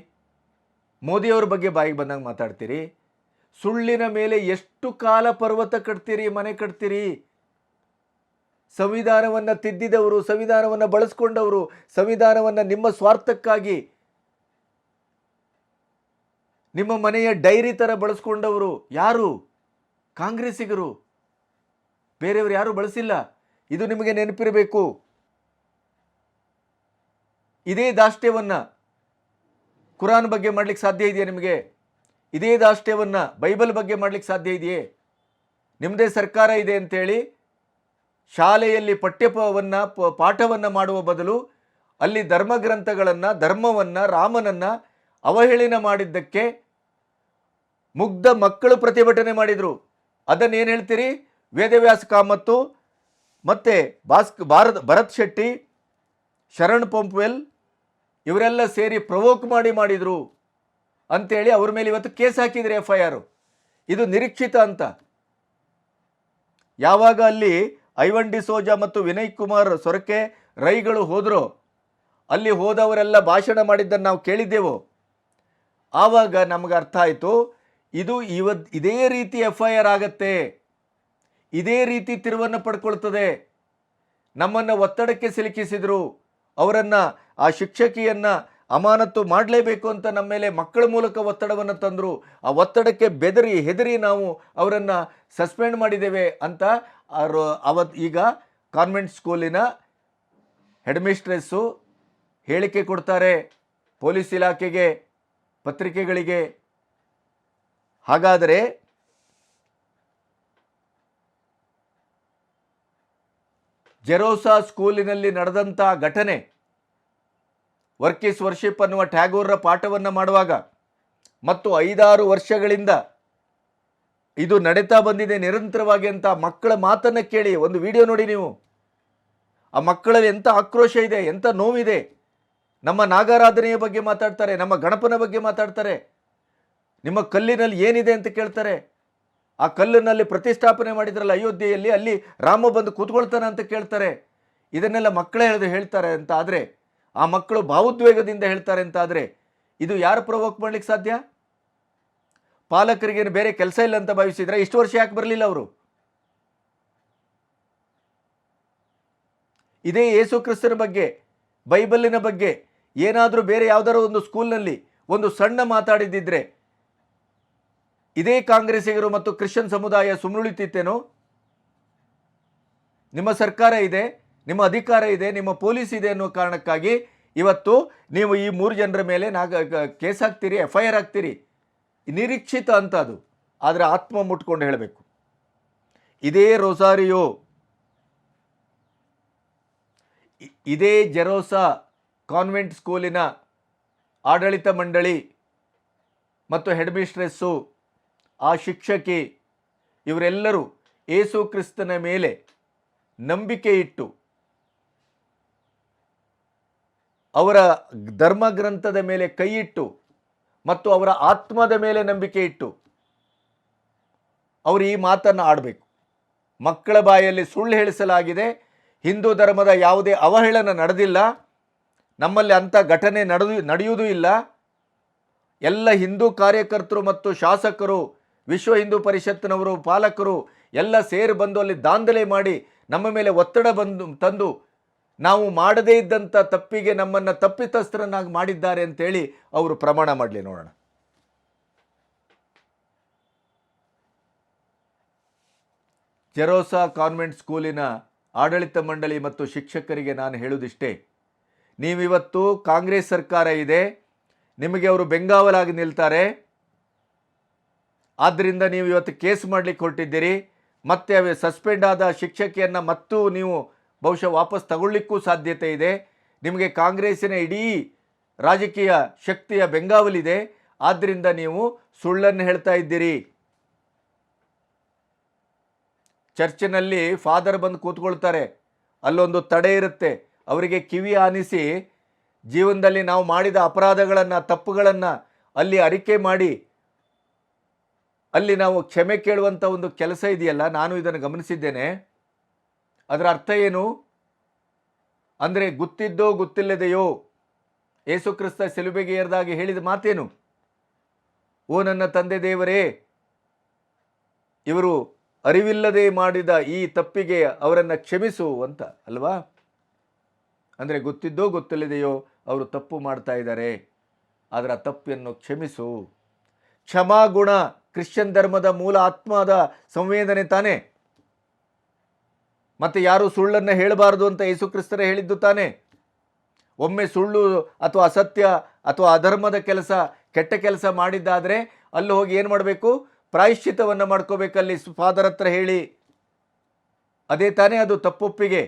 ಮೋದಿಯವರ ಬಗ್ಗೆ ಬಾಯಿಗೆ ಬಂದಂಗೆ ಮಾತಾಡ್ತೀರಿ. ಸುಳ್ಳಿನ ಮೇಲೆ ಎಷ್ಟು ಕಾಲ ಪರ್ವತ ಕಟ್ತೀರಿ, ಮನೆ ಕಟ್ತೀರಿ? ಸಂವಿಧಾನವನ್ನು ತಿದ್ದಿದವರು, ಸಂವಿಧಾನವನ್ನು ಬಳಸ್ಕೊಂಡವರು, ಸಂವಿಧಾನವನ್ನು ನಿಮ್ಮ ಸ್ವಾರ್ಥಕ್ಕಾಗಿ ನಿಮ್ಮ ಮನೆಯ ಡೈರಿ ಥರ ಬಳಸ್ಕೊಂಡವರು ಯಾರು? ಕಾಂಗ್ರೆಸ್ಸಿಗರು, ಬೇರೆಯವರು ಯಾರೂ ಬಳಸಿಲ್ಲ. ಇದು ನಿಮಗೆ ನೆನಪಿರಬೇಕು. ಇದೇ ದಾಷ್ಟ್ಯವನ್ನು ಕುರಾನ್ ಬಗ್ಗೆ ಮಾಡಲಿಕ್ಕೆ ಸಾಧ್ಯ ಇದೆಯಾ ನಿಮಗೆ? ಇದೇ ದಾಷ್ಟ್ಯವನ್ನು ಬೈಬಲ್ ಬಗ್ಗೆ ಮಾಡಲಿಕ್ಕೆ ಸಾಧ್ಯ ಇದೆಯೇ? ನಿಮ್ಮದೇ ಸರ್ಕಾರ ಇದೆ ಅಂತೇಳಿ ಶಾಲೆಯಲ್ಲಿ ಪಾಠವನ್ನು ಮಾಡುವ ಬದಲು ಅಲ್ಲಿ ಧರ್ಮಗ್ರಂಥಗಳನ್ನು, ಧರ್ಮವನ್ನು, ರಾಮನನ್ನು ಅವಹೇಳನ ಮಾಡಿದ್ದಕ್ಕೆ ಮುಗ್ಧ ಮಕ್ಕಳು ಪ್ರತಿಭಟನೆ ಮಾಡಿದರು. ಅದನ್ನೇನು ಹೇಳ್ತೀರಿ? ವೇದವ್ಯಾಸ ಕಾಮತ್ತು ಮತ್ತು ಭರತ್ ಶೆಟ್ಟಿ, ಶರಣ್ ಪಂಪ್ವೆಲ್ ಇವರೆಲ್ಲ ಸೇರಿ ಪ್ರವೋಕ್ ಮಾಡಿದರು ಅಂಥೇಳಿ ಅವ್ರ ಮೇಲೆ ಇವತ್ತು ಕೇಸ್ ಹಾಕಿದ್ರಿ, FIR. ಇದು ನಿರೀಕ್ಷಿತ ಅಂತ. ಯಾವಾಗ ಅಲ್ಲಿ ಐವನ್ ಡಿಸೋಜಾ ಮತ್ತು ವಿನಯ್ ಕುಮಾರ್ ಸೊರಕೆ ರೈಗಳು ಹೋದರೋ, ಅಲ್ಲಿ ಹೋದವರೆಲ್ಲ ಭಾಷಣ ಮಾಡಿದ್ದನ್ನು ನಾವು ಕೇಳಿದ್ದೆವು. ಆವಾಗ ನಮಗೆ ಅರ್ಥ ಆಯಿತು, ಇದು ಇದೇ ರೀತಿ FIR ಆಗತ್ತೆ, ಇದೇ ರೀತಿ ತಿರುವನ್ನು ಪಡ್ಕೊಳ್ತದೆ. ನಮ್ಮನ್ನು ಒತ್ತಡಕ್ಕೆ ಸಿಲುಕಿಸಿದರು, ಅವರನ್ನು, ಆ ಶಿಕ್ಷಕಿಯನ್ನು ಅಮಾನತು ಮಾಡಲೇಬೇಕು ಅಂತ ನಮ್ಮ ಮೇಲೆ ಮಕ್ಕಳ ಮೂಲಕ ಒತ್ತಡವನ್ನು ತಂದರು. ಆ ಒತ್ತಡಕ್ಕೆ ಹೆದರಿ ನಾವು ಅವರನ್ನು ಸಸ್ಪೆಂಡ್ ಮಾಡಿದ್ದೇವೆ ಅಂತ ಈಗ ಕಾನ್ವೆಂಟ್ ಸ್ಕೂಲಿನ ಹೆಡ್ ಮಿಸ್ಟ್ರೆಸ್ಸು ಹೇಳಿಕೆ ಕೊಡ್ತಾರೆ ಪೊಲೀಸ್ ಇಲಾಖೆಗೆ, ಪತ್ರಿಕೆಗಳಿಗೆ. ಹಾಗಾದರೆ ಜೆರೋಸಾ ಸ್ಕೂಲಿನಲ್ಲಿ ನಡೆದಂಥ ಘಟನೆ, ವರ್ಕ್ ಈಸ್ ವರ್ಷಿಪ್ ಅನ್ನುವ ಟ್ಯಾಗೋರರ ಪಾಠವನ್ನು ಮಾಡುವಾಗ ಮತ್ತು 5-6 ವರ್ಷಗಳಿಂದ ಇದು ನಡೀತಾ ಬಂದಿದೆ ನಿರಂತರವಾಗಿ ಅಂತ ಮಕ್ಕಳ ಮಾತನ್ನು ಕೇಳಿ ಒಂದು ವಿಡಿಯೋ ನೋಡಿ ನೀವು. ಆ ಮಕ್ಕಳಲ್ಲಿ ಎಂಥ ಆಕ್ರೋಶ ಇದೆ, ಎಂಥ ನೋವಿದೆ. ನಮ್ಮ ನಾಗಾರಾಧನೆಯ ಬಗ್ಗೆ ಮಾತಾಡ್ತಾರೆ, ನಮ್ಮ ಗಣಪನ ಬಗ್ಗೆ ಮಾತಾಡ್ತಾರೆ. ನಿಮ್ಮ ಕಲ್ಲಿನಲ್ಲಿ ಏನಿದೆ ಅಂತ ಕೇಳ್ತಾರೆ. ಆ ಕಲ್ಲಿನಲ್ಲಿ ಪ್ರತಿಷ್ಠಾಪನೆ ಮಾಡಿದ್ರಲ್ಲ ಅಯೋಧ್ಯೆಯಲ್ಲಿ, ಅಲ್ಲಿ ರಾಮ ಬಂದು ಕೂತ್ಕೊಳ್ತಾನೆ ಅಂತ ಕೇಳ್ತಾರೆ. ಇದನ್ನೆಲ್ಲ ಮಕ್ಕಳೇ ಹೇಳ್ತಾರೆ ಅಂತ ಆದರೆ, ಆ ಮಕ್ಕಳು ಭಾವೋದ್ವೇಗದಿಂದ ಹೇಳ್ತಾರೆ ಅಂತ ಆದರೆ, ಇದು ಯಾರು ಪ್ರವೋಕ್ ಮಾಡ್ಲಿಕ್ಕೆ ಸಾಧ್ಯ? ಪಾಲಕರಿಗೇನು ಬೇರೆ ಕೆಲಸ ಇಲ್ಲ ಅಂತ ಭಾವಿಸಿದ್ರೆ ಇಷ್ಟು ವರ್ಷ ಯಾಕೆ ಬರಲಿಲ್ಲ ಅವರು? ಇದೇ ಯೇಸು ಕ್ರಿಸ್ತನ ಬಗ್ಗೆ, ಬೈಬಲಿನ ಬಗ್ಗೆ ಏನಾದರೂ ಬೇರೆ ಯಾವುದಾದ್ರು ಒಂದು ಸ್ಕೂಲ್ನಲ್ಲಿ ಒಂದು ಸಣ್ಣ ಮಾತಾಡಿದ್ದಿದ್ರೆ ಇದೇ ಕಾಂಗ್ರೆಸ್ಸಿಗರು ಮತ್ತು ಕ್ರಿಶ್ಚಿಯನ್ ಸಮುದಾಯ ಸುಮ್ಮನುಳಿತಿತ್ತೇನೋ? ನಿಮ್ಮ ಸರ್ಕಾರ ಇದೆ, ನಿಮ್ಮ ಅಧಿಕಾರ ಇದೆ, ನಿಮ್ಮ ಪೊಲೀಸ್ ಇದೆ ಅನ್ನೋ ಕಾರಣಕ್ಕಾಗಿ ಇವತ್ತು ನೀವು ಈ 3 ಜನರ ಮೇಲೆ ಕೇಸ್ ಹಾಕ್ತೀರಿ, FIR ಹಾಕ್ತೀರಿ. ನಿರೀಕ್ಷಿತ ಅಂತ ಅದು. ಆದರೆ ಆತ್ಮ ಮುಟ್ಕೊಂಡು ಹೇಳಬೇಕು, ಇದೇ ರೊಸಾರಿಯೋ, ಇದೇ ಜೆರೋಸಾ ಕಾನ್ವೆಂಟ್ ಸ್ಕೂಲಿನ ಆಡಳಿತ ಮಂಡಳಿ ಮತ್ತು ಹೆಡ್ ಮಿಸ್ಟ್ರೆಸ್ಸು, ಆ ಶಿಕ್ಷಕಿ, ಇವರೆಲ್ಲರೂ ಯೇಸು ಕ್ರಿಸ್ತನ ಮೇಲೆ ನಂಬಿಕೆ ಇಟ್ಟು, ಅವರ ಧರ್ಮಗ್ರಂಥದ ಮೇಲೆ ಕೈ ಇಟ್ಟು ಮತ್ತು ಅವರ ಆತ್ಮದ ಮೇಲೆ ನಂಬಿಕೆ ಇಟ್ಟು ಅವರು ಈ ಮಾತನ್ನು ಆಡಬೇಕು. ಮಕ್ಕಳ ಬಾಯಲ್ಲಿ ಸುಳ್ಳು ಹೇಳಿಸಲಾಗಿದೆ, ಹಿಂದೂ ಧರ್ಮದ ಯಾವುದೇ ಅವಹೇಳನ ನಡೆದಿಲ್ಲ, ನಮ್ಮಲ್ಲಿ ಅಂಥ ಘಟನೆ ನಡೆಯುವುದೂ ಇಲ್ಲ. ಎಲ್ಲ ಹಿಂದೂ ಕಾರ್ಯಕರ್ತರು ಮತ್ತು ಶಾಸಕರು, ವಿಶ್ವ ಹಿಂದೂ ಪರಿಷತ್ತಿನವರು, ಪಾಲಕರು ಎಲ್ಲ ಸೇರಿ ಬಂದು ಅಲ್ಲಿ ದಾಂಧಲೆ ಮಾಡಿ ನಮ್ಮ ಮೇಲೆ ಒತ್ತಡ ತಂದು ನಾವು ಮಾಡದೇ ಇದ್ದಂಥ ತಪ್ಪಿಗೆ ನಮ್ಮನ್ನು ತಪ್ಪಿತಸ್ಥರನ್ನಾಗಿ ಮಾಡಿದ್ದಾರೆ ಅಂತೇಳಿ ಅವರು ಪ್ರಮಾಣ ಮಾಡಲಿ ನೋಡೋಣ. ಜೆರೋಸಾ ಕಾನ್ವೆಂಟ್ ಸ್ಕೂಲಿನ ಆಡಳಿತ ಮಂಡಳಿ ಮತ್ತು ಶಿಕ್ಷಕರಿಗೆ ನಾನು ಹೇಳುವುದಿಷ್ಟೇ, ನೀವಿವತ್ತು ಕಾಂಗ್ರೆಸ್ ಸರ್ಕಾರ ಇದೆ, ನಿಮಗೆ ಅವರು ಬೆಂಗಾವಲಾಗಿ ನಿಲ್ತಾರೆ. ಆದ್ದರಿಂದ ನೀವು ಇವತ್ತು ಕೇಸ್ ಮಾಡಲಿಕ್ಕೆ ಹೊರಟಿದ್ದೀರಿ. ಮತ್ತೆ ಸಸ್ಪೆಂಡ್ ಆದ ಶಿಕ್ಷಕಿಯನ್ನು ಮತ್ತು ನೀವು ಬಹುಶಃ ವಾಪಸ್ ತಗೊಳ್ಳಿಕ್ಕೂ ಸಾಧ್ಯತೆ ಇದೆ. ನಿಮಗೆ ಕಾಂಗ್ರೆಸ್ಸಿನ ಇಡೀ ರಾಜಕೀಯ ಶಕ್ತಿಯ ಬೆಂಗಾವಲಿದೆ. ಆದ್ದರಿಂದ ನೀವು ಸುಳ್ಳನ್ನು ಹೇಳ್ತಾ ಇದ್ದೀರಿ. ಚರ್ಚಿನಲ್ಲಿ ಫಾದರ್ ಬಂದು ಕೂತ್ಕೊಳ್ತಾರೆ, ಅಲ್ಲೊಂದು ತಡೆ ಇರುತ್ತೆ, ಅವರಿಗೆ ಕಿವಿ ಆನಿಸಿ ಜೀವನದಲ್ಲಿ ನಾವು ಮಾಡಿದ ಅಪರಾಧಗಳನ್ನು, ತಪ್ಪುಗಳನ್ನು ಅಲ್ಲಿ ಅರಿಕೆ ಮಾಡಿ ಅಲ್ಲಿ ನಾವು ಕ್ಷಮೆ ಕೇಳುವಂಥ ಒಂದು ಕೆಲಸ ಇದೆಯಲ್ಲ, ನಾನು ಇದನ್ನು ಗಮನಿಸಿದ್ದೇನೆ. ಅದರ ಅರ್ಥ ಏನು ಅಂದರೆ, ಗೊತ್ತಿದ್ದೋ ಗೊತ್ತಿಲ್ಲದೆಯೋ ಯೇಸು ಕ್ರಿಸ್ತ ಶಿಲುಬೆಗೆ ಏರಿದಾಗ ಹೇಳಿದ ಮಾತೇನು? ಓ ನನ್ನ ತಂದೆ ದೇವರೇ, ಇವರು ಅರಿವಿಲ್ಲದೆ ಮಾಡಿದ ಈ ತಪ್ಪಿಗೆ ಅವರನ್ನು ಕ್ಷಮಿಸು ಅಂತ ಅಲ್ವಾ? ಅಂದರೆ ಗೊತ್ತಿದ್ದೋ ಗೊತ್ತಿಲ್ಲದೆಯೋ ಅವರು ತಪ್ಪು ಮಾಡ್ತಾ ಇದ್ದಾರೆ, ಅದರ ತಪ್ಪನ್ನು ಕ್ಷಮಿಸು. ಕ್ಷಮಾಗುಣ ಕ್ರಿಶ್ಚಿಯನ್ ಧರ್ಮದ ಮೂಲ ಆತ್ಮದ ಸಂವೇದನೆ ತಾನೇ. ಮತ್ತೆ ಯಾರು ಸುಳ್ಳನ್ನು ಹೇಳಬಾರದು ಅಂತ ಯೇಸು ಕ್ರಿಸ್ತರೇ ಹೇಳಿದ್ದು ತಾನೇ. ಒಮ್ಮೆ ಸುಳ್ಳು ಅಥವಾ ಅಸತ್ಯ ಅಥವಾ ಅಧರ್ಮದ ಕೆಲಸ, ಕೆಟ್ಟ ಕೆಲಸ ಮಾಡಿದ್ದಾದರೆ ಅಲ್ಲಿ ಹೋಗಿ ಏನು ಮಾಡಬೇಕು? ಪ್ರಾಯಶ್ಚಿತ್ತವನ್ನು ಮಾಡ್ಕೋಬೇಕಲ್ಲಿ ಫಾದರ್ ಹತ್ರ ಹೇಳಿ. ಅದೇ ತಾನೇ ಅದು ತಪ್ಪೊಪ್ಪಿಗೆ.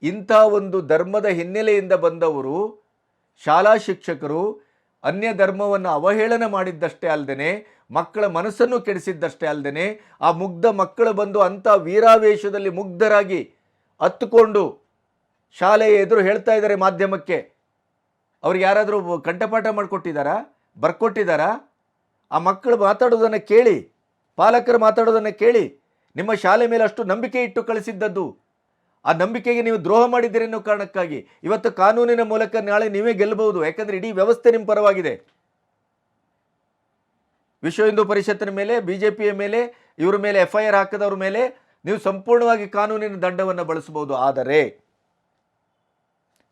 ಇಂಥ ಒಂದು ಧರ್ಮದ ಹಿನ್ನೆಲೆಯಿಂದ ಬಂದವರು, ಶಾಲಾ ಶಿಕ್ಷಕರು ಅನ್ಯ ಧರ್ಮವನ್ನು ಅವಹೇಳನ ಮಾಡಿದ್ದಷ್ಟೇ ಅಲ್ಲದೆ ಮಕ್ಕಳ ಮನಸ್ಸನ್ನು ಕೆಡಿಸಿದ್ದಷ್ಟೇ ಅಲ್ಲದೆ ಆ ಮುಗ್ಧ ಮಕ್ಕಳು ಬಂದು ಅಂಥ ವೀರಾವೇಶದಲ್ಲಿ ಮುಗ್ಧರಾಗಿ ಹತ್ತುಕೊಂಡು ಶಾಲೆಯ ಎದುರು ಹೇಳ್ತಾ ಇದ್ದಾರೆ ಮಾಧ್ಯಮಕ್ಕೆ. ಅವ್ರಿಗೆ ಯಾರಾದರೂ ಕಂಠಪಾಠ ಮಾಡಿಕೊಟ್ಟಿದ್ದಾರಾ? ಬರ್ಕೊಟ್ಟಿದ್ದಾರಾ? ಆ ಮಕ್ಕಳು ಮಾತಾಡೋದನ್ನು ಕೇಳಿ, ಪಾಲಕರು ಮಾತಾಡೋದನ್ನು ಕೇಳಿ. ನಿಮ್ಮ ಶಾಲೆ ಮೇಲೆ ಅಷ್ಟು ನಂಬಿಕೆ ಇಟ್ಟು ಕಳಿಸಿದ್ದದ್ದು, ಆ ನಂಬಿಕೆಗೆ ನೀವು ದ್ರೋಹ ಮಾಡಿದ್ದೀರಿ ಅನ್ನೋ ಕಾರಣಕ್ಕಾಗಿ ಇವತ್ತು ಕಾನೂನಿನ ಮೂಲಕ ನಾಳೆ ನೀವೇ ಗೆಲ್ಲಬಹುದು. ಯಾಕಂದರೆ ಇಡೀ ವ್ಯವಸ್ಥೆ ನಿಮ್ಮ ಪರವಾಗಿದೆ. ವಿಶ್ವ ಹಿಂದೂ ಪರಿಷತ್ತಿನ ಮೇಲೆ, BJPಯ ಮೇಲೆ, ಇವರ ಮೇಲೆ FIR ಹಾಕದವ್ರ ಮೇಲೆ ನೀವು ಸಂಪೂರ್ಣವಾಗಿ ಕಾನೂನಿನ ದಂಡವನ್ನು ಬಳಸಬಹುದು. ಆದರೆ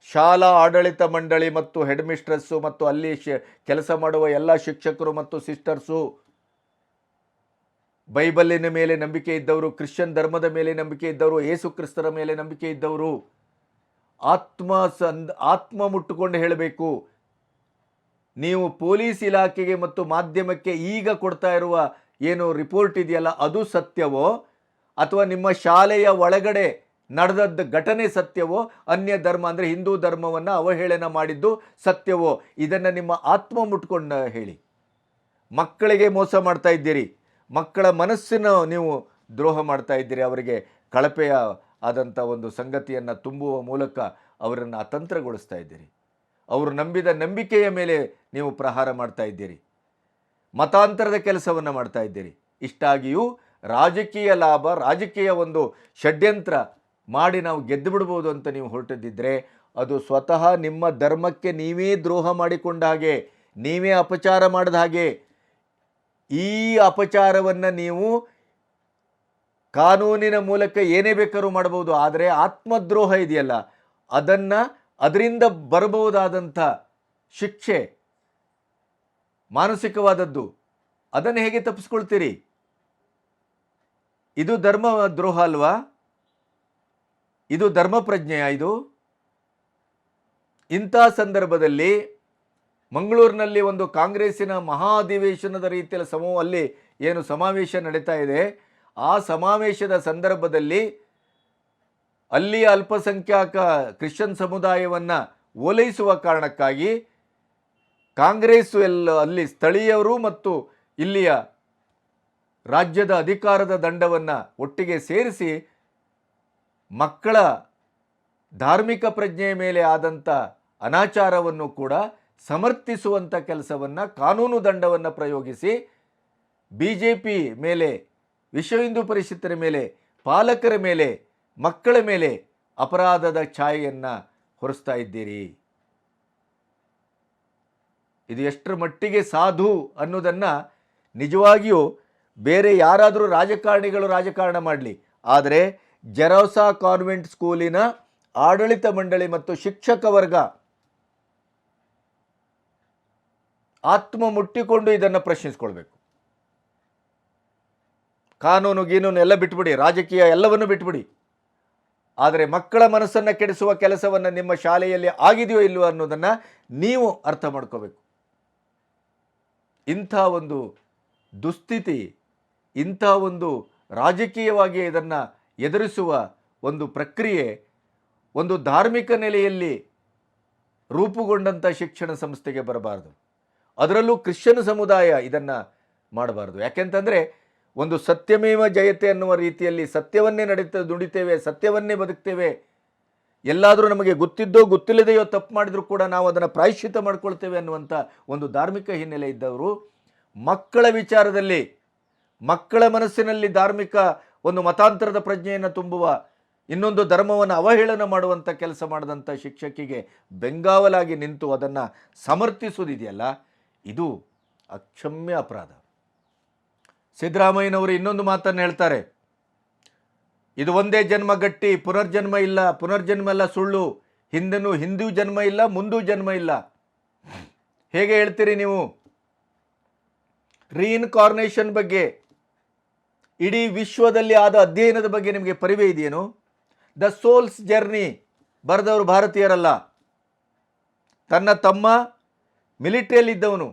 ಶಾಲಾ ಆಡಳಿತ ಮಂಡಳಿ ಮತ್ತು ಹೆಡ್ ಮಿಸ್ಟ್ರೆಸ್ಸು ಮತ್ತು ಅಲ್ಲಿ ಕೆಲಸ ಮಾಡುವ ಎಲ್ಲ ಶಿಕ್ಷಕರು ಮತ್ತು ಸಿಸ್ಟರ್ಸು, ಬೈಬಲಿನ ಮೇಲೆ ನಂಬಿಕೆ ಇದ್ದವರು, ಕ್ರಿಶ್ಚಿಯನ್ ಧರ್ಮದ ಮೇಲೆ ನಂಬಿಕೆ ಇದ್ದವರು, ಯೇಸು ಕ್ರಿಸ್ತರ ಮೇಲೆ ನಂಬಿಕೆ ಇದ್ದವರು ಆತ್ಮ ಮುಟ್ಟುಕೊಂಡು ಹೇಳಬೇಕು. ನೀವು ಪೊಲೀಸ್ ಇಲಾಖೆಗೆ ಮತ್ತು ಮಾಧ್ಯಮಕ್ಕೆ ಈಗ ಕೊಡ್ತಾ ಇರುವ ಏನು ರಿಪೋರ್ಟ್ ಇದೆಯಲ್ಲ ಅದು ಸತ್ಯವೋ, ಅಥವಾ ನಿಮ್ಮ ಶಾಲೆಯ ಒಳಗಡೆ ನಡೆದದ್ದು ಘಟನೆ ಸತ್ಯವೋ, ಅನ್ಯ ಧರ್ಮ ಅಂದರೆ ಹಿಂದೂ ಧರ್ಮವನ್ನು ಅವಹೇಳನ ಮಾಡಿದ್ದು ಸತ್ಯವೋ, ಇದನ್ನು ನಿಮ್ಮ ಆತ್ಮ ಮುಟ್ಕೊಂಡು ಹೇಳಿ. ಮಕ್ಕಳಿಗೆ ಮೋಸ ಮಾಡ್ತಾ ಇದ್ದೀರಿ, ಮಕ್ಕಳ ಮನಸ್ಸನ್ನು ನೀವು ದ್ರೋಹ ಮಾಡ್ತಾ ಇದ್ದೀರಿ. ಅವರಿಗೆ ಕಳಪೆಯ ಆದಂಥ ಒಂದು ಸಂಗತಿಯನ್ನು ತುಂಬುವ ಮೂಲಕ ಅವರನ್ನು ಅತಂತ್ರಗೊಳಿಸ್ತಾ ಇದ್ದೀರಿ. ಅವರು ನಂಬಿದ ನಂಬಿಕೆಯ ಮೇಲೆ ನೀವು ಪ್ರಹಾರ ಮಾಡ್ತಾ ಇದ್ದೀರಿ, ಮತಾಂತರದ ಕೆಲಸವನ್ನು ಮಾಡ್ತಾ ಇದ್ದೀರಿ. ಇಷ್ಟಾಗಿಯೂ ರಾಜಕೀಯ ಲಾಭ, ರಾಜಕೀಯ ಒಂದು ಷಡ್ಯಂತ್ರ ಮಾಡಿ ನಾವು ಗೆದ್ದು ಬಿಡ್ಬೋದು ಅಂತ ನೀವು ಹೊರಟಿದ್ದರೆ ಅದು ಸ್ವತಃ ನಿಮ್ಮ ಧರ್ಮಕ್ಕೆ ನೀವೇ ದ್ರೋಹ ಮಾಡಿಕೊಂಡ ಹಾಗೆ, ನೀವೇ ಅಪಚಾರ ಮಾಡಿದ ಹಾಗೆ. ಈ ಅಪಚಾರವನ್ನು ನೀವು ಕಾನೂನಿನ ಮೂಲಕ ಏನೇ ಬೇಕಾದ್ರೂ ಮಾಡಬಹುದು. ಆದರೆ ಆತ್ಮದ್ರೋಹ ಇದೆಯಲ್ಲ, ಅದರಿಂದ ಬರಬಹುದಾದಂಥ ಶಿಕ್ಷೆ ಮಾನಸಿಕವಾದದ್ದು, ಅದನ್ನು ಹೇಗೆ ತಪ್ಪಿಸ್ಕೊಳ್ತೀರಿ? ಇದು ಧರ್ಮ ದ್ರೋಹ ಅಲ್ವಾ? ಇದು ಧರ್ಮ ಪ್ರಜ್ಞೆಯ? ಇದು ಇಂಥ ಸಂದರ್ಭದಲ್ಲಿ ಮಂಗಳೂರಿನಲ್ಲಿ ಒಂದು ಕಾಂಗ್ರೆಸ್ಸಿನ ಮಹಾ ಅಧಿವೇಶನದ ರೀತಿಯಲ್ಲಿ ಅಲ್ಲಿ ಏನು ಸಮಾವೇಶ ನಡೀತಾ ಇದೆ, ಆ ಸಮಾವೇಶದ ಸಂದರ್ಭದಲ್ಲಿ ಅಲ್ಲಿಯ ಅಲ್ಪಸಂಖ್ಯಾತ ಕ್ರಿಶ್ಚಿಯನ್ ಸಮುದಾಯವನ್ನು ಓಲೈಸುವ ಕಾರಣಕ್ಕಾಗಿ ಕಾಂಗ್ರೆಸ್ ಅಲ್ಲಿ ಸ್ಥಳೀಯರು ಮತ್ತು ಇಲ್ಲಿಯ ರಾಜ್ಯದ ಅಧಿಕಾರದ ದಂಡವನ್ನು ಒಟ್ಟಿಗೆ ಸೇರಿಸಿ ಮಕ್ಕಳ ಧಾರ್ಮಿಕ ಪ್ರಜ್ಞೆಯ ಮೇಲೆ ಆದಂಥ ಅನಾಚಾರವನ್ನು ಕೂಡ ಸಮರ್ಥಿಸುವಂಥ ಕೆಲಸವನ್ನು, ಕಾನೂನು ದಂಡವನ್ನು ಪ್ರಯೋಗಿಸಿ BJP ಮೇಲೆ, ವಿಶ್ವ ಹಿಂದೂ ಪರಿಷತ್ತಿನ ಮೇಲೆ, ಪಾಲಕರ ಮೇಲೆ, ಮಕ್ಕಳ ಮೇಲೆ ಅಪರಾಧದ ಛಾಯೆಯನ್ನು ಹೊರಿಸ್ತಾ ಇದ್ದೀರಿ. ಇದು ಎಷ್ಟರ ಮಟ್ಟಿಗೆ ಸಾಧು ಅನ್ನೋದನ್ನು ನಿಜವಾಗಿಯೂ ಬೇರೆ ಯಾರಾದರೂ ರಾಜಕಾರಣಿಗಳು ರಾಜಕಾರಣ ಮಾಡಲಿ, ಆದರೆ ಜೆರೋಸಾ ಕಾನ್ವೆಂಟ್ ಸ್ಕೂಲಿನ ಆಡಳಿತ ಮಂಡಳಿ ಮತ್ತು ಶಿಕ್ಷಕ ವರ್ಗ ಆತ್ಮ ಮುಟ್ಟಿಕೊಂಡು ಇದನ್ನು ಪ್ರಶ್ನಿಸ್ಕೊಳ್ಬೇಕು. ಕಾನೂನು ಗೀನೂನು ಎಲ್ಲ ಬಿಟ್ಬಿಡಿ, ರಾಜಕೀಯ ಎಲ್ಲವನ್ನು ಬಿಟ್ಬಿಡಿ. ಆದರೆ ಮಕ್ಕಳ ಮನಸ್ಸನ್ನು ಕೆಡಿಸುವ ಕೆಲಸವನ್ನು ನಿಮ್ಮ ಶಾಲೆಯಲ್ಲಿ ಆಗಿದೆಯೋ ಇಲ್ಲವೋ ಅನ್ನೋದನ್ನು ನೀವು ಅರ್ಥ ಮಾಡ್ಕೋಬೇಕು. ಇಂಥ ಒಂದು ದುಸ್ಥಿತಿ, ಇಂಥ ಒಂದು ರಾಜಕೀಯವಾಗಿ ಇದನ್ನು ಎದುರಿಸುವ ಒಂದು ಪ್ರಕ್ರಿಯೆ ಒಂದು ಧಾರ್ಮಿಕ ನೆಲೆಯಲ್ಲಿ ರೂಪುಗೊಂಡಂಥ ಶಿಕ್ಷಣ ಸಂಸ್ಥೆಗೆ ಬರಬಾರ್ದು. ಅದರಲ್ಲೂ ಕ್ರಿಶ್ಚಿಯನ್ ಸಮುದಾಯ ಇದನ್ನು ಮಾಡಬಾರ್ದು. ಯಾಕೆಂತಂದರೆ ಒಂದು ಸತ್ಯಮೇವ ಜಯತೆ ಅನ್ನುವ ರೀತಿಯಲ್ಲಿ ಸತ್ಯವನ್ನೇ ನುಡಿತೇವೆ, ಸತ್ಯವನ್ನೇ ಬದುಕ್ತೇವೆ, ಎಲ್ಲಾದರೂ ನಮಗೆ ಗೊತ್ತಿದ್ದೋ ಗೊತ್ತಿಲ್ಲದೆಯೋ ತಪ್ಪು ಮಾಡಿದರೂ ಕೂಡ ನಾವು ಅದನ್ನು ಪ್ರಾಯಶ್ಚಿತ್ತ ಮಾಡ್ಕೊಳ್ತೇವೆ ಅನ್ನುವಂಥ ಒಂದು ಧಾರ್ಮಿಕ ಹಿನ್ನೆಲೆ ಇದ್ದವರು ಮಕ್ಕಳ ವಿಚಾರದಲ್ಲಿ, ಮಕ್ಕಳ ಮನಸ್ಸಿನಲ್ಲಿ ಧಾರ್ಮಿಕ ಒಂದು ಮತಾಂತರದ ಪ್ರಜ್ಞೆಯನ್ನು ತುಂಬುವ, ಇನ್ನೊಂದು ಧರ್ಮವನ್ನು ಅವಹೇಳನ ಮಾಡುವಂಥ ಕೆಲಸ ಮಾಡಿದಂಥ ಶಿಕ್ಷಕಿಗೆ ಬೆಂಗಾವಲಾಗಿ ನಿಂತು ಅದನ್ನು ಸಮರ್ಥಿಸುವುದಿದೆಯಲ್ಲ, ಇದು ಅಕ್ಷಮ್ಯ ಅಪರಾಧ. ಸಿದ್ದರಾಮಯ್ಯನವರು ಇನ್ನೊಂದು ಮಾತನ್ನು ಹೇಳ್ತಾರೆ, ಇದು ಒಂದೇ ಜನ್ಮ ಗಟ್ಟಿ, ಪುನರ್ಜನ್ಮ ಇಲ್ಲ, ಪುನರ್ಜನ್ಮ ಎಲ್ಲ ಸುಳ್ಳು, ಹಿಂದೂ ಜನ್ಮ ಇಲ್ಲ, ಮುಂದೂ ಜನ್ಮ ಇಲ್ಲ. ಹೇಗೆ ಹೇಳ್ತೀರಿ ನೀವು? ರೀಇನ್ಕಾರ್ನೇಷನ್ ಬಗ್ಗೆ, ಇಡೀ ವಿಶ್ವದಲ್ಲಿ ಆದ ಅಧ್ಯಯನದ ಬಗ್ಗೆ ನಿಮಗೆ ಪರಿವೆ ಇದೆಯೇನು? ದ ಸೋಲ್ಸ್ ಜರ್ನಿ ಬರೆದವರು ಭಾರತೀಯರಲ್ಲ. ತನ್ನ ತಮ್ಮ ಮಿಲಿಟರಿಯಲ್ಲಿದ್ದವನು,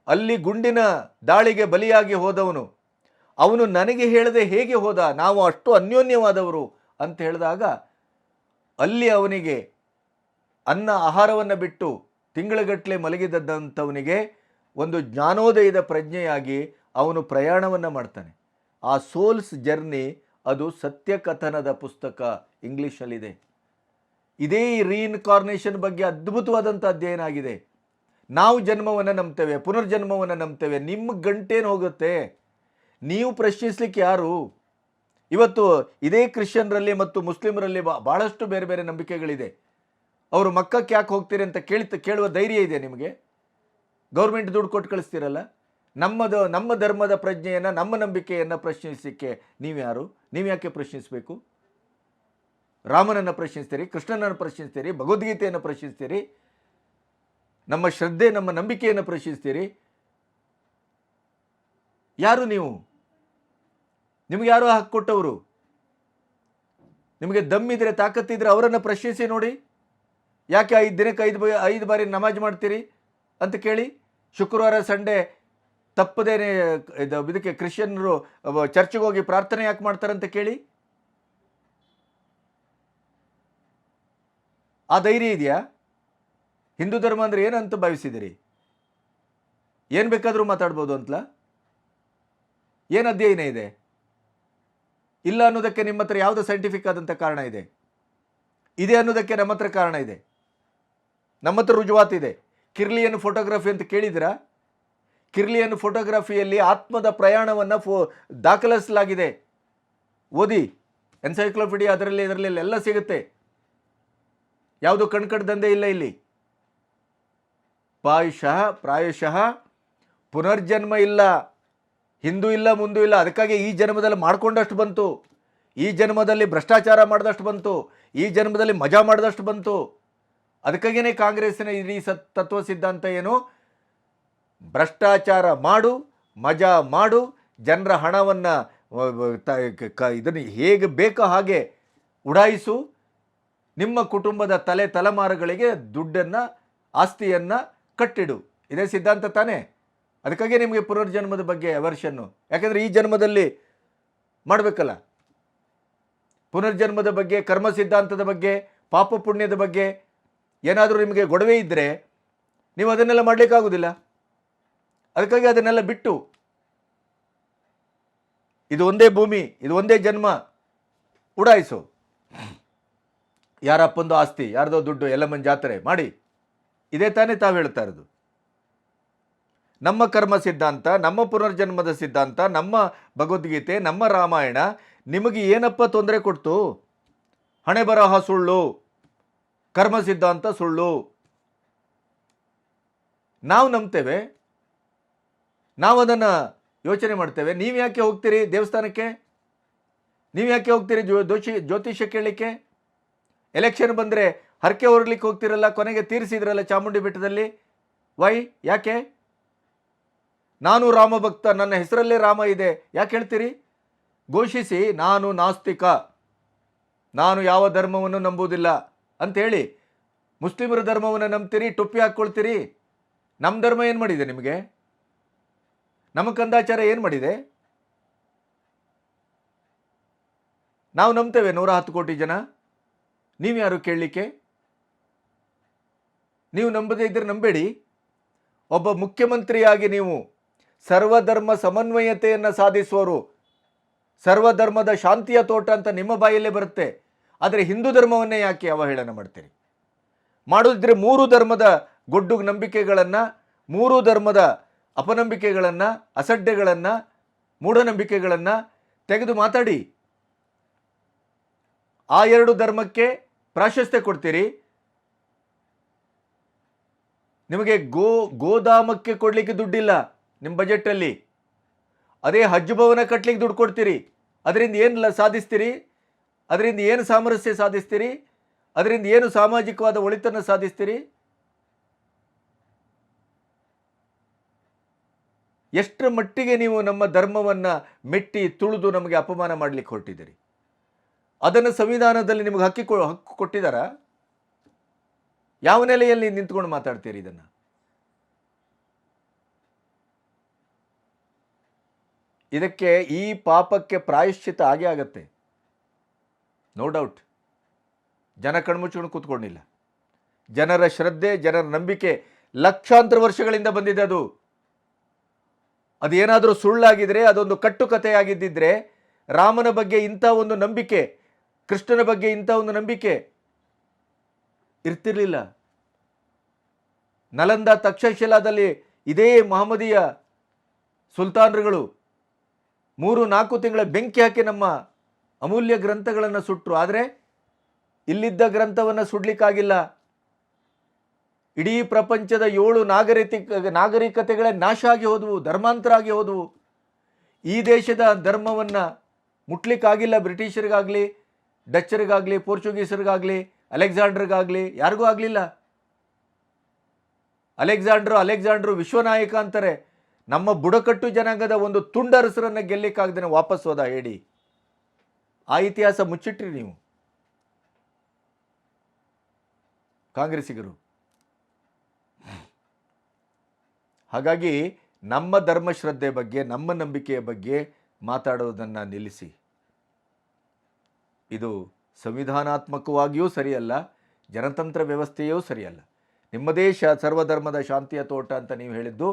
ಅಲ್ಲಿ ಗುಂಡಿನ ದಾಳಿಗೆ ಬಲಿಯಾಗಿ ಹೋದವನು, ಅವನು ನನಗೆ ಹೇಳದೆ ಹೇಗೆ ಹೋದ, ನಾವು ಅಷ್ಟು ಅನ್ಯೋನ್ಯವಾದವರು ಅಂತ ಹೇಳಿದಾಗ ಅಲ್ಲಿ ಅವನಿಗೆ ಆಹಾರವನ್ನು ಬಿಟ್ಟು ತಿಂಗಳಗಟ್ಟಲೆ ಮಲಗಿದಂಥವನಿಗೆ ಒಂದು ಜ್ಞಾನೋದಯದ ಪ್ರಜ್ಞೆಯಾಗಿ ಅವನು ಪ್ರಯಾಣವನ್ನು ಮಾಡ್ತಾನೆ. ಆ ಸೋಲ್ಸ್ ಜರ್ನಿ ಅದು ಸತ್ಯಕಥನದ ಪುಸ್ತಕ, ಇಂಗ್ಲೀಷಲ್ಲಿದೆ. ಇದೇ ರೀಇನ್ಕಾರ್ನೇಷನ್ ಬಗ್ಗೆ ಅದ್ಭುತವಾದಂಥ ಅಧ್ಯಯನ ಆಗಿದೆ. ನಾವು ಜನ್ಮವನ್ನು ನಂಬ್ತೇವೆ, ಪುನರ್ಜನ್ಮವನ್ನು ನಂಬ್ತೇವೆ, ನಿಮ್ಮ ಗಂಟೇನು ಹೋಗುತ್ತೆ? ನೀವು ಪ್ರಶ್ನಿಸ್ಲಿಕ್ಕೆ ಯಾರು? ಇವತ್ತು ಇದೇ ಕ್ರಿಶ್ಚಿಯನ್ರಲ್ಲಿ ಮತ್ತು ಮುಸ್ಲಿಮರಲ್ಲಿ ಭಾಳಷ್ಟು ಬೇರೆ ಬೇರೆ ನಂಬಿಕೆಗಳಿದೆ. ಅವರು ಮಕ್ಕಕ್ಕೆ ಯಾಕೆ ಹೋಗ್ತೀರಿ ಅಂತ ಕೇಳುವ ಧೈರ್ಯ ಇದೆ ನಿಮಗೆ? ಗೌರ್ಮೆಂಟ್ ದುಡ್ಡು ಕೊಟ್ಟು ಕಳಿಸ್ತೀರಲ್ಲ. ನಮ್ಮ ಧರ್ಮದ ಪ್ರಜ್ಞೆಯನ್ನು, ನಮ್ಮ ನಂಬಿಕೆಯನ್ನು ಪ್ರಶ್ನಿಸಲಿಕ್ಕೆ ನೀವು ಯಾರು? ನೀವು ಯಾಕೆ ಪ್ರಶ್ನಿಸಬೇಕು? ರಾಮನನ್ನು ಪ್ರಶ್ನಿಸ್ತೀರಿ, ಕೃಷ್ಣನನ್ನು ಪ್ರಶ್ನಿಸ್ತೀರಿ, ಭಗವದ್ಗೀತೆಯನ್ನು ಪ್ರಶ್ನಿಸ್ತೀರಿ, ನಮ್ಮ ಶ್ರದ್ಧೆ, ನಮ್ಮ ನಂಬಿಕೆಯನ್ನು ಪ್ರಶ್ನಿಸ್ತೀರಿ. ಯಾರು ನೀವು? ನಿಮಗೆ ಯಾರು ಹಕ್ಕು ಕೊಟ್ಟವರು? ನಿಮಗೆ ದಮ್ಮಿದ್ರೆ, ತಾಕತ್ತಿದ್ರೆ ಅವರನ್ನು ಪ್ರಶ್ನಿಸಿ ನೋಡಿ. ಯಾಕೆ 5 ದಿನಕ್ಕೆ 5 ಬಾರಿ ನಮಾಜ್ ಮಾಡ್ತೀರಿ ಅಂತ ಕೇಳಿ. ಶುಕ್ರವಾರ ಸಂಡೇ ತಪ್ಪದೇನೆ ಇದಕ್ಕೆ ಕ್ರಿಶ್ಚಿಯನ್ರು ಚರ್ಚ್ಗೆ ಹೋಗಿ ಪ್ರಾರ್ಥನೆ ಯಾಕೆ ಮಾಡ್ತಾರಂತ ಕೇಳಿ. ಆ ಧೈರ್ಯ ಇದೆಯಾ? ಹಿಂದೂ ಧರ್ಮ ಅಂದರೆ ಏನಂತ ಭಾವಿಸಿದಿರಿ? ಏನು ಬೇಕಾದರೂ ಮಾತಾಡ್ಬೋದು ಅಂತಲಾ? ಏನು ಅಧ್ಯಯನ ಇದೆ? ಇಲ್ಲ ಅನ್ನೋದಕ್ಕೆ ನಿಮ್ಮ ಹತ್ರ ಯಾವುದೋ ಸೈಂಟಿಫಿಕ್ ಆದಂಥ ಕಾರಣ ಇದೆ? ಇದೆ ಅನ್ನೋದಕ್ಕೆ ನಮ್ಮ ಹತ್ರ ಕಾರಣ ಇದೆ, ನಮ್ಮ ಹತ್ರ ರುಜುವಾತಿದೆ. ಕಿರ್ಲಿಯನ್ ಫೋಟೋಗ್ರಫಿ ಅಂತ ಕೇಳಿದಿರಾ? ಕಿರ್ಲಿಯನ್ ಫೋಟೋಗ್ರಫಿಯಲ್ಲಿ ಆತ್ಮದ ಪ್ರಯಾಣವನ್ನು ದಾಖಲಿಸಲಾಗಿದೆ. ಓದಿ, ಎನ್ಸೈಕ್ಲೋಪೀಡಿಯಾ ಅದರಲ್ಲಿ ಎಲ್ಲ ಸಿಗುತ್ತೆ. ಯಾವುದು ಕಣ್ಕಡ್ದಂದೇ ಇಲ್ಲ ಇಲ್ಲಿ. ಪ್ರಾಯಶಃ ಪುನರ್ಜನ್ಮ ಇಲ್ಲ, ಹಿಂದೂ ಇಲ್ಲ, ಮುಂದೂ ಇಲ್ಲ. ಅದಕ್ಕಾಗಿ ಈ ಜನ್ಮದಲ್ಲಿ ಮಾಡ್ಕೊಂಡಷ್ಟು ಬಂತು, ಈ ಜನ್ಮದಲ್ಲಿ ಭ್ರಷ್ಟಾಚಾರ ಮಾಡಿದಷ್ಟು ಬಂತು, ಈ ಜನ್ಮದಲ್ಲಿ ಮಜಾ ಮಾಡಿದಷ್ಟು ಬಂತು. ಅದಕ್ಕಾಗಿಯೇ ಕಾಂಗ್ರೆಸ್ಸಿನ ಇಡೀ ತತ್ವ ಸಿದ್ಧಾಂತ ಏನು? ಭ್ರಷ್ಟಾಚಾರ ಮಾಡು, ಮಜಾ ಮಾಡು, ಜನರ ಹಣವನ್ನು ಇದನ್ನು ಹೇಗೆ ಬೇಕೋ ಹಾಗೆ ಉಡಾಯಿಸು, ನಿಮ್ಮ ಕುಟುಂಬದ ತಲೆಮಾರುಗಳಿಗೆ ದುಡ್ಡನ್ನು, ಆಸ್ತಿಯನ್ನು ಕಟ್ಟಿಡು. ಇದೇ ಸಿದ್ಧಾಂತ ತಾನೇ? ಅದಕ್ಕಾಗಿ ನಿಮಗೆ ಪುನರ್ಜನ್ಮದ ಬಗ್ಗೆ ಅವರ್ಷನ್ನು. ಯಾಕಂದರೆ ಈ ಜನ್ಮದಲ್ಲಿ ಮಾಡಬೇಕಲ್ಲ. ಪುನರ್ಜನ್ಮದ ಬಗ್ಗೆ, ಕರ್ಮ ಸಿದ್ಧಾಂತದ ಬಗ್ಗೆ, ಪಾಪ ಪುಣ್ಯದ ಬಗ್ಗೆ ಏನಾದರೂ ನಿಮಗೆ ಗೊಡವೆ ಇದ್ದರೆ ನೀವು ಅದನ್ನೆಲ್ಲ ಮಾಡಲಿಕ್ಕಾಗೋದಿಲ್ಲ. ಅದಕ್ಕಾಗಿ ಅದನ್ನೆಲ್ಲ ಬಿಟ್ಟು ಇದು ಒಂದೇ ಭೂಮಿ, ಇದು ಒಂದೇ ಜನ್ಮ, ಉಡಾಯಿಸು. ಯಾರಪ್ಪಂದು ಆಸ್ತಿ, ಯಾರ್ದೋ ದುಡ್ಡು, ಎಲ್ಲಮ್ಮನ ಜಾತ್ರೆ ಮಾಡಿ. ಇದೇ ತಾನೇ ತಾವು ಹೇಳ್ತಾ ಇರೋದು. ನಮ್ಮ ಕರ್ಮ ಸಿದ್ಧಾಂತ, ನಮ್ಮ ಪುನರ್ಜನ್ಮದ ಸಿದ್ಧಾಂತ, ನಮ್ಮ ಭಗವದ್ಗೀತೆ, ನಮ್ಮ ರಾಮಾಯಣ ನಿಮಗೆ ಏನಪ್ಪ ತೊಂದರೆ ಕೊಡ್ತು? ಹಣೆ ಬರಹ ಸುಳ್ಳು, ಕರ್ಮ ಸಿದ್ಧಾಂತ ಸುಳ್ಳು. ನಾವು ನಂಬ್ತೇವೆ, ನಾವು ಅದನ್ನು ಯೋಚನೆ ಮಾಡ್ತೇವೆ. ನೀವು ಯಾಕೆ ಹೋಗ್ತೀರಿ ದೇವಸ್ಥಾನಕ್ಕೆ? ನೀವು ಯಾಕೆ ಹೋಗ್ತೀರಿ ಜ್ಯೋತಿಷ್ಯ ಕೇಳಲಿಕ್ಕೆ? ಎಲೆಕ್ಷನ್ ಬಂದರೆ ಹರಕೆ ಹೊರಲಿಕ್ಕೆ ಹೋಗ್ತಿರಲ್ಲ, ಕೊನೆಗೆ ತೀರಿಸಿದ್ರಲ್ಲ ಚಾಮುಂಡಿ ಬೆಟ್ಟದಲ್ಲಿ. ವೈ? ಯಾಕೆ? ನಾನು ರಾಮ ಭಕ್ತ, ನನ್ನ ಹೆಸರಲ್ಲೇ ರಾಮ ಇದೆ ಯಾಕೆ ಹೇಳ್ತೀರಿ? ಘೋಷಿಸಿ, ನಾನು ನಾಸ್ತಿಕ, ನಾನು ಯಾವ ಧರ್ಮವನ್ನು ನಂಬುವುದಿಲ್ಲ ಅಂಥೇಳಿ. ಮುಸ್ಲಿಮರ ಧರ್ಮವನ್ನು ನಂಬ್ತೀರಿ, ಟೊಪ್ಪಿ ಹಾಕ್ಕೊಳ್ತೀರಿ. ನಮ್ಮ ಧರ್ಮ ಏನು ಮಾಡಿದೆ ನಿಮಗೆ? ನಮ್ಮ ಕಂದಾಚಾರ ಏನು ಮಾಡಿದೆ? ನಾವು ನಂಬ್ತೇವೆ 110 ಕೋಟಿ ಜನ. ನೀವು ಯಾರು ಕೇಳಲಿಕ್ಕೆ? ನೀವು ನಂಬದೇ ಇದ್ದರೆ ನಂಬೇಡಿ. ಒಬ್ಬ ಮುಖ್ಯಮಂತ್ರಿಯಾಗಿ ನೀವು ಸರ್ವಧರ್ಮ ಸಮನ್ವಯತೆಯನ್ನು ಸಾಧಿಸುವವರು, ಸರ್ವಧರ್ಮದ ಶಾಂತಿಯ ತೋಟ ಅಂತ ನಿಮ್ಮ ಬಾಯಲ್ಲೇ ಬರುತ್ತೆ. ಆದರೆ ಹಿಂದೂ ಧರ್ಮವನ್ನೇ ಯಾಕೆ ಅವಹೇಳನ ಮಾಡ್ತೀರಿ? ಮಾಡೋದಿದ್ರೆ 3 ಧರ್ಮದ ಗೊಡ್ಡು ನಂಬಿಕೆಗಳನ್ನು, 3 ಧರ್ಮದ ಅಪನಂಬಿಕೆಗಳನ್ನು, ಅಸಡ್ಡೆಗಳನ್ನು, ಮೂಢನಂಬಿಕೆಗಳನ್ನು ತೆಗೆದು ಮಾತಾಡಿ. ಆ 2 ಧರ್ಮಕ್ಕೆ ಪ್ರಾಶಸ್ತ್ಯ ಕೊಡ್ತೀರಿ. ನಿಮಗೆ ಗೋಧಾಮಕ್ಕೆ ಕೊಡಲಿಕ್ಕೆ ದುಡ್ಡಿಲ್ಲ ನಿಮ್ಮ ಬಜೆಟಲ್ಲಿ. ಅದೇ ಹಜ್ ಭವನ ಕಟ್ಟಲಿಕ್ಕೆ ದುಡ್ಡು ಕೊಡ್ತೀರಿ. ಅದರಿಂದ ಏನು ಸಾಧಿಸ್ತೀರಿ? ಅದರಿಂದ ಏನು ಸಾಮರಸ್ಯ ಸಾಧಿಸ್ತೀರಿ? ಅದರಿಂದ ಏನು ಸಾಮಾಜಿಕವಾದ ಒಳಿತನ್ನು ಸಾಧಿಸ್ತೀರಿ? ಎಷ್ಟರ ಮಟ್ಟಿಗೆ ನೀವು ನಮ್ಮ ಧರ್ಮವನ್ನು ಮೆಟ್ಟಿ ತುಳಿದು ನಮಗೆ ಅಪಮಾನ ಮಾಡಲಿಕ್ಕೆ ಹೊರಟಿದ್ದೀರಿ? ಅದನ್ನು ಸಂವಿಧಾನದಲ್ಲಿ ನಿಮಗೆ ಹಕ್ಕು ಕೊಟ್ಟಿದ್ದಾರಾ? ಯಾವ ನೆಲೆಯಲ್ಲಿ ನಿಂತ್ಕೊಂಡು ಮಾತಾಡ್ತೀರಿ ಇದನ್ನು? ಇದಕ್ಕೆ, ಈ ಪಾಪಕ್ಕೆ ಪ್ರಾಯಶ್ಚಿತ್ತ ಆಗೇ ಆಗತ್ತೆ, ನೋ ಡೌಟ್. ಜನ ಕಣ್ಮುಚ್ಕೊಂಡು ಕೂತ್ಕೊಂಡಿಲ್ಲ. ಜನರ ಶ್ರದ್ಧೆ, ಜನರ ನಂಬಿಕೆ ಲಕ್ಷಾಂತರ ವರ್ಷಗಳಿಂದ ಬಂದಿದೆ. ಅದೇನಾದರೂ ಸುಳ್ಳಾಗಿದ್ರೆ, ಅದೊಂದು ಕಟ್ಟುಕತೆಯಾಗಿದ್ದಿದ್ರೆ ರಾಮನ ಬಗ್ಗೆ ಇಂಥ ಒಂದು ನಂಬಿಕೆ, ಕೃಷ್ಣನ ಬಗ್ಗೆ ಇಂಥ ಒಂದು ನಂಬಿಕೆ ಇರ್ತಿರ್ಲಿಲ್ಲ. ನಲಂದ ತಕ್ಷಶಿಲಾದಲ್ಲಿ ಇದೇ ಮಹಮ್ಮದೀಯ ಸುಲ್ತಾನರುಗಳು 3-4 ತಿಂಗಳ ಬೆಂಕಿ ಹಾಕಿ ನಮ್ಮ ಅಮೂಲ್ಯ ಗ್ರಂಥಗಳನ್ನು ಸುಟ್ಟರು. ಆದರೆ ಇಲ್ಲಿದ್ದ ಗ್ರಂಥವನ್ನು ಸುಡ್ಲಿಕ್ಕಾಗಿಲ್ಲ. ಇಡೀ ಪ್ರಪಂಚದ 7 ನಾಗರಿಕತೆಗಳೇ ನಾಶ ಆಗಿ ಹೋದವು, ಧರ್ಮಾಂತರ ಆಗಿ ಹೋದವು. ಈ ದೇಶದ ಧರ್ಮವನ್ನು ಮುಟ್ಲಿಕ್ಕಾಗಿಲ್ಲ. ಬ್ರಿಟಿಷರಿಗಾಗಲಿ, ಡಚ್ಚರಿಗಾಗಲಿ, ಪೋರ್ಚುಗೀಸರಿಗಾಗಲಿ, ಅಲೆಕ್ಸಾಂಡ್ರಿಗಾಗಲಿ, ಯಾರಿಗೂ ಆಗಲಿಲ್ಲ. ಅಲೆಕ್ಸಾಂಡ್ರು ವಿಶ್ವನಾಯಕ ಅಂತಾರೆ. ನಮ್ಮ ಬುಡಕಟ್ಟು ಜನಾಂಗದ ಒಂದು ತುಂಡರಸರನ್ನು ಗೆಲ್ಲಿಕ್ಕಾಗದೇನೆ ವಾಪಸ್ ಹೋದ ಹೇಳಿ. ಆ ಇತಿಹಾಸ ಮುಚ್ಚಿಟ್ರಿ ನೀವು ಕಾಂಗ್ರೆಸ್ಸಿಗರು. ಹಾಗಾಗಿ ನಮ್ಮ ಧರ್ಮಶ್ರದ್ಧೆ ಬಗ್ಗೆ, ನಮ್ಮ ನಂಬಿಕೆಯ ಬಗ್ಗೆ ಮಾತಾಡೋದನ್ನು ನಿಲ್ಲಿಸಿ. ಇದು ಸಂವಿಧಾನಾತ್ಮಕವಾಗಿಯೂ ಸರಿಯಲ್ಲ, ಜನತಂತ್ರ ವ್ಯವಸ್ಥೆಯೂ ಸರಿಯಲ್ಲ. ನಿಮ್ಮ ದೇಶ ಸರ್ವಧರ್ಮದ ಶಾಂತಿಯ ತೋಟ ಅಂತ ನೀವು ಹೇಳಿದ್ದು,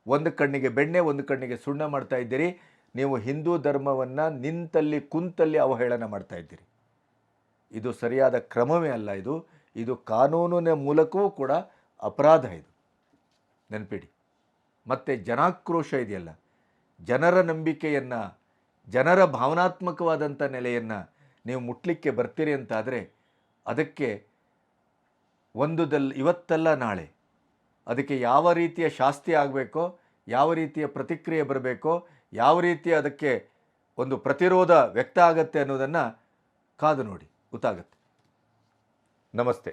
ಒಂದು ಕಣ್ಣಿಗೆ ಬೆಣ್ಣೆ, ಒಂದು ಕಣ್ಣಿಗೆ ಸುಣ್ಣ ಮಾಡ್ತಾ ಇದ್ದೀರಿ. ನೀವು ಹಿಂದೂ ಧರ್ಮವನ್ನು ನಿಂತಲ್ಲಿ ಕುಂತಲ್ಲಿ ಅವಹೇಳನ ಮಾಡ್ತಾ ಇದ್ದೀರಿ. ಇದು ಸರಿಯಾದ ಕ್ರಮವೇ ಅಲ್ಲ. ಇದು ಕಾನೂನಿನ ಮೂಲಕವೂ ಕೂಡ ಅಪರಾಧ. ಇದು ನೆನಪಿಡಿ. ಮತ್ತು ಜನಾಕ್ರೋಶ ಇದೆಯಲ್ಲ, ಜನರ ನಂಬಿಕೆಯನ್ನು, ಜನರ ಭಾವನಾತ್ಮಕವಾದಂಥ ನೆಲೆಯನ್ನು ನೀವು ಮುಟ್ಲಿಕ್ಕೆ ಬರ್ತೀರಿ ಅಂತಾದರೆ ಅದಕ್ಕೆ ಇವತ್ತಲ್ಲ ನಾಳೆ ಅದಕ್ಕೆ ಯಾವ ರೀತಿಯ ಶಾಸ್ತಿ ಆಗಬೇಕೋ, ಯಾವ ರೀತಿಯ ಪ್ರತಿಕ್ರಿಯೆ ಬರಬೇಕೋ, ಯಾವ ರೀತಿಯ ಅದಕ್ಕೆ ಒಂದು ಪ್ರತಿರೋಧ ವ್ಯಕ್ತ ಆಗುತ್ತೆ ಅನ್ನೋದನ್ನು ಕಾದು ನೋಡಿ, ಗೊತ್ತಾಗತ್ತೆ. ನಮಸ್ತೆ.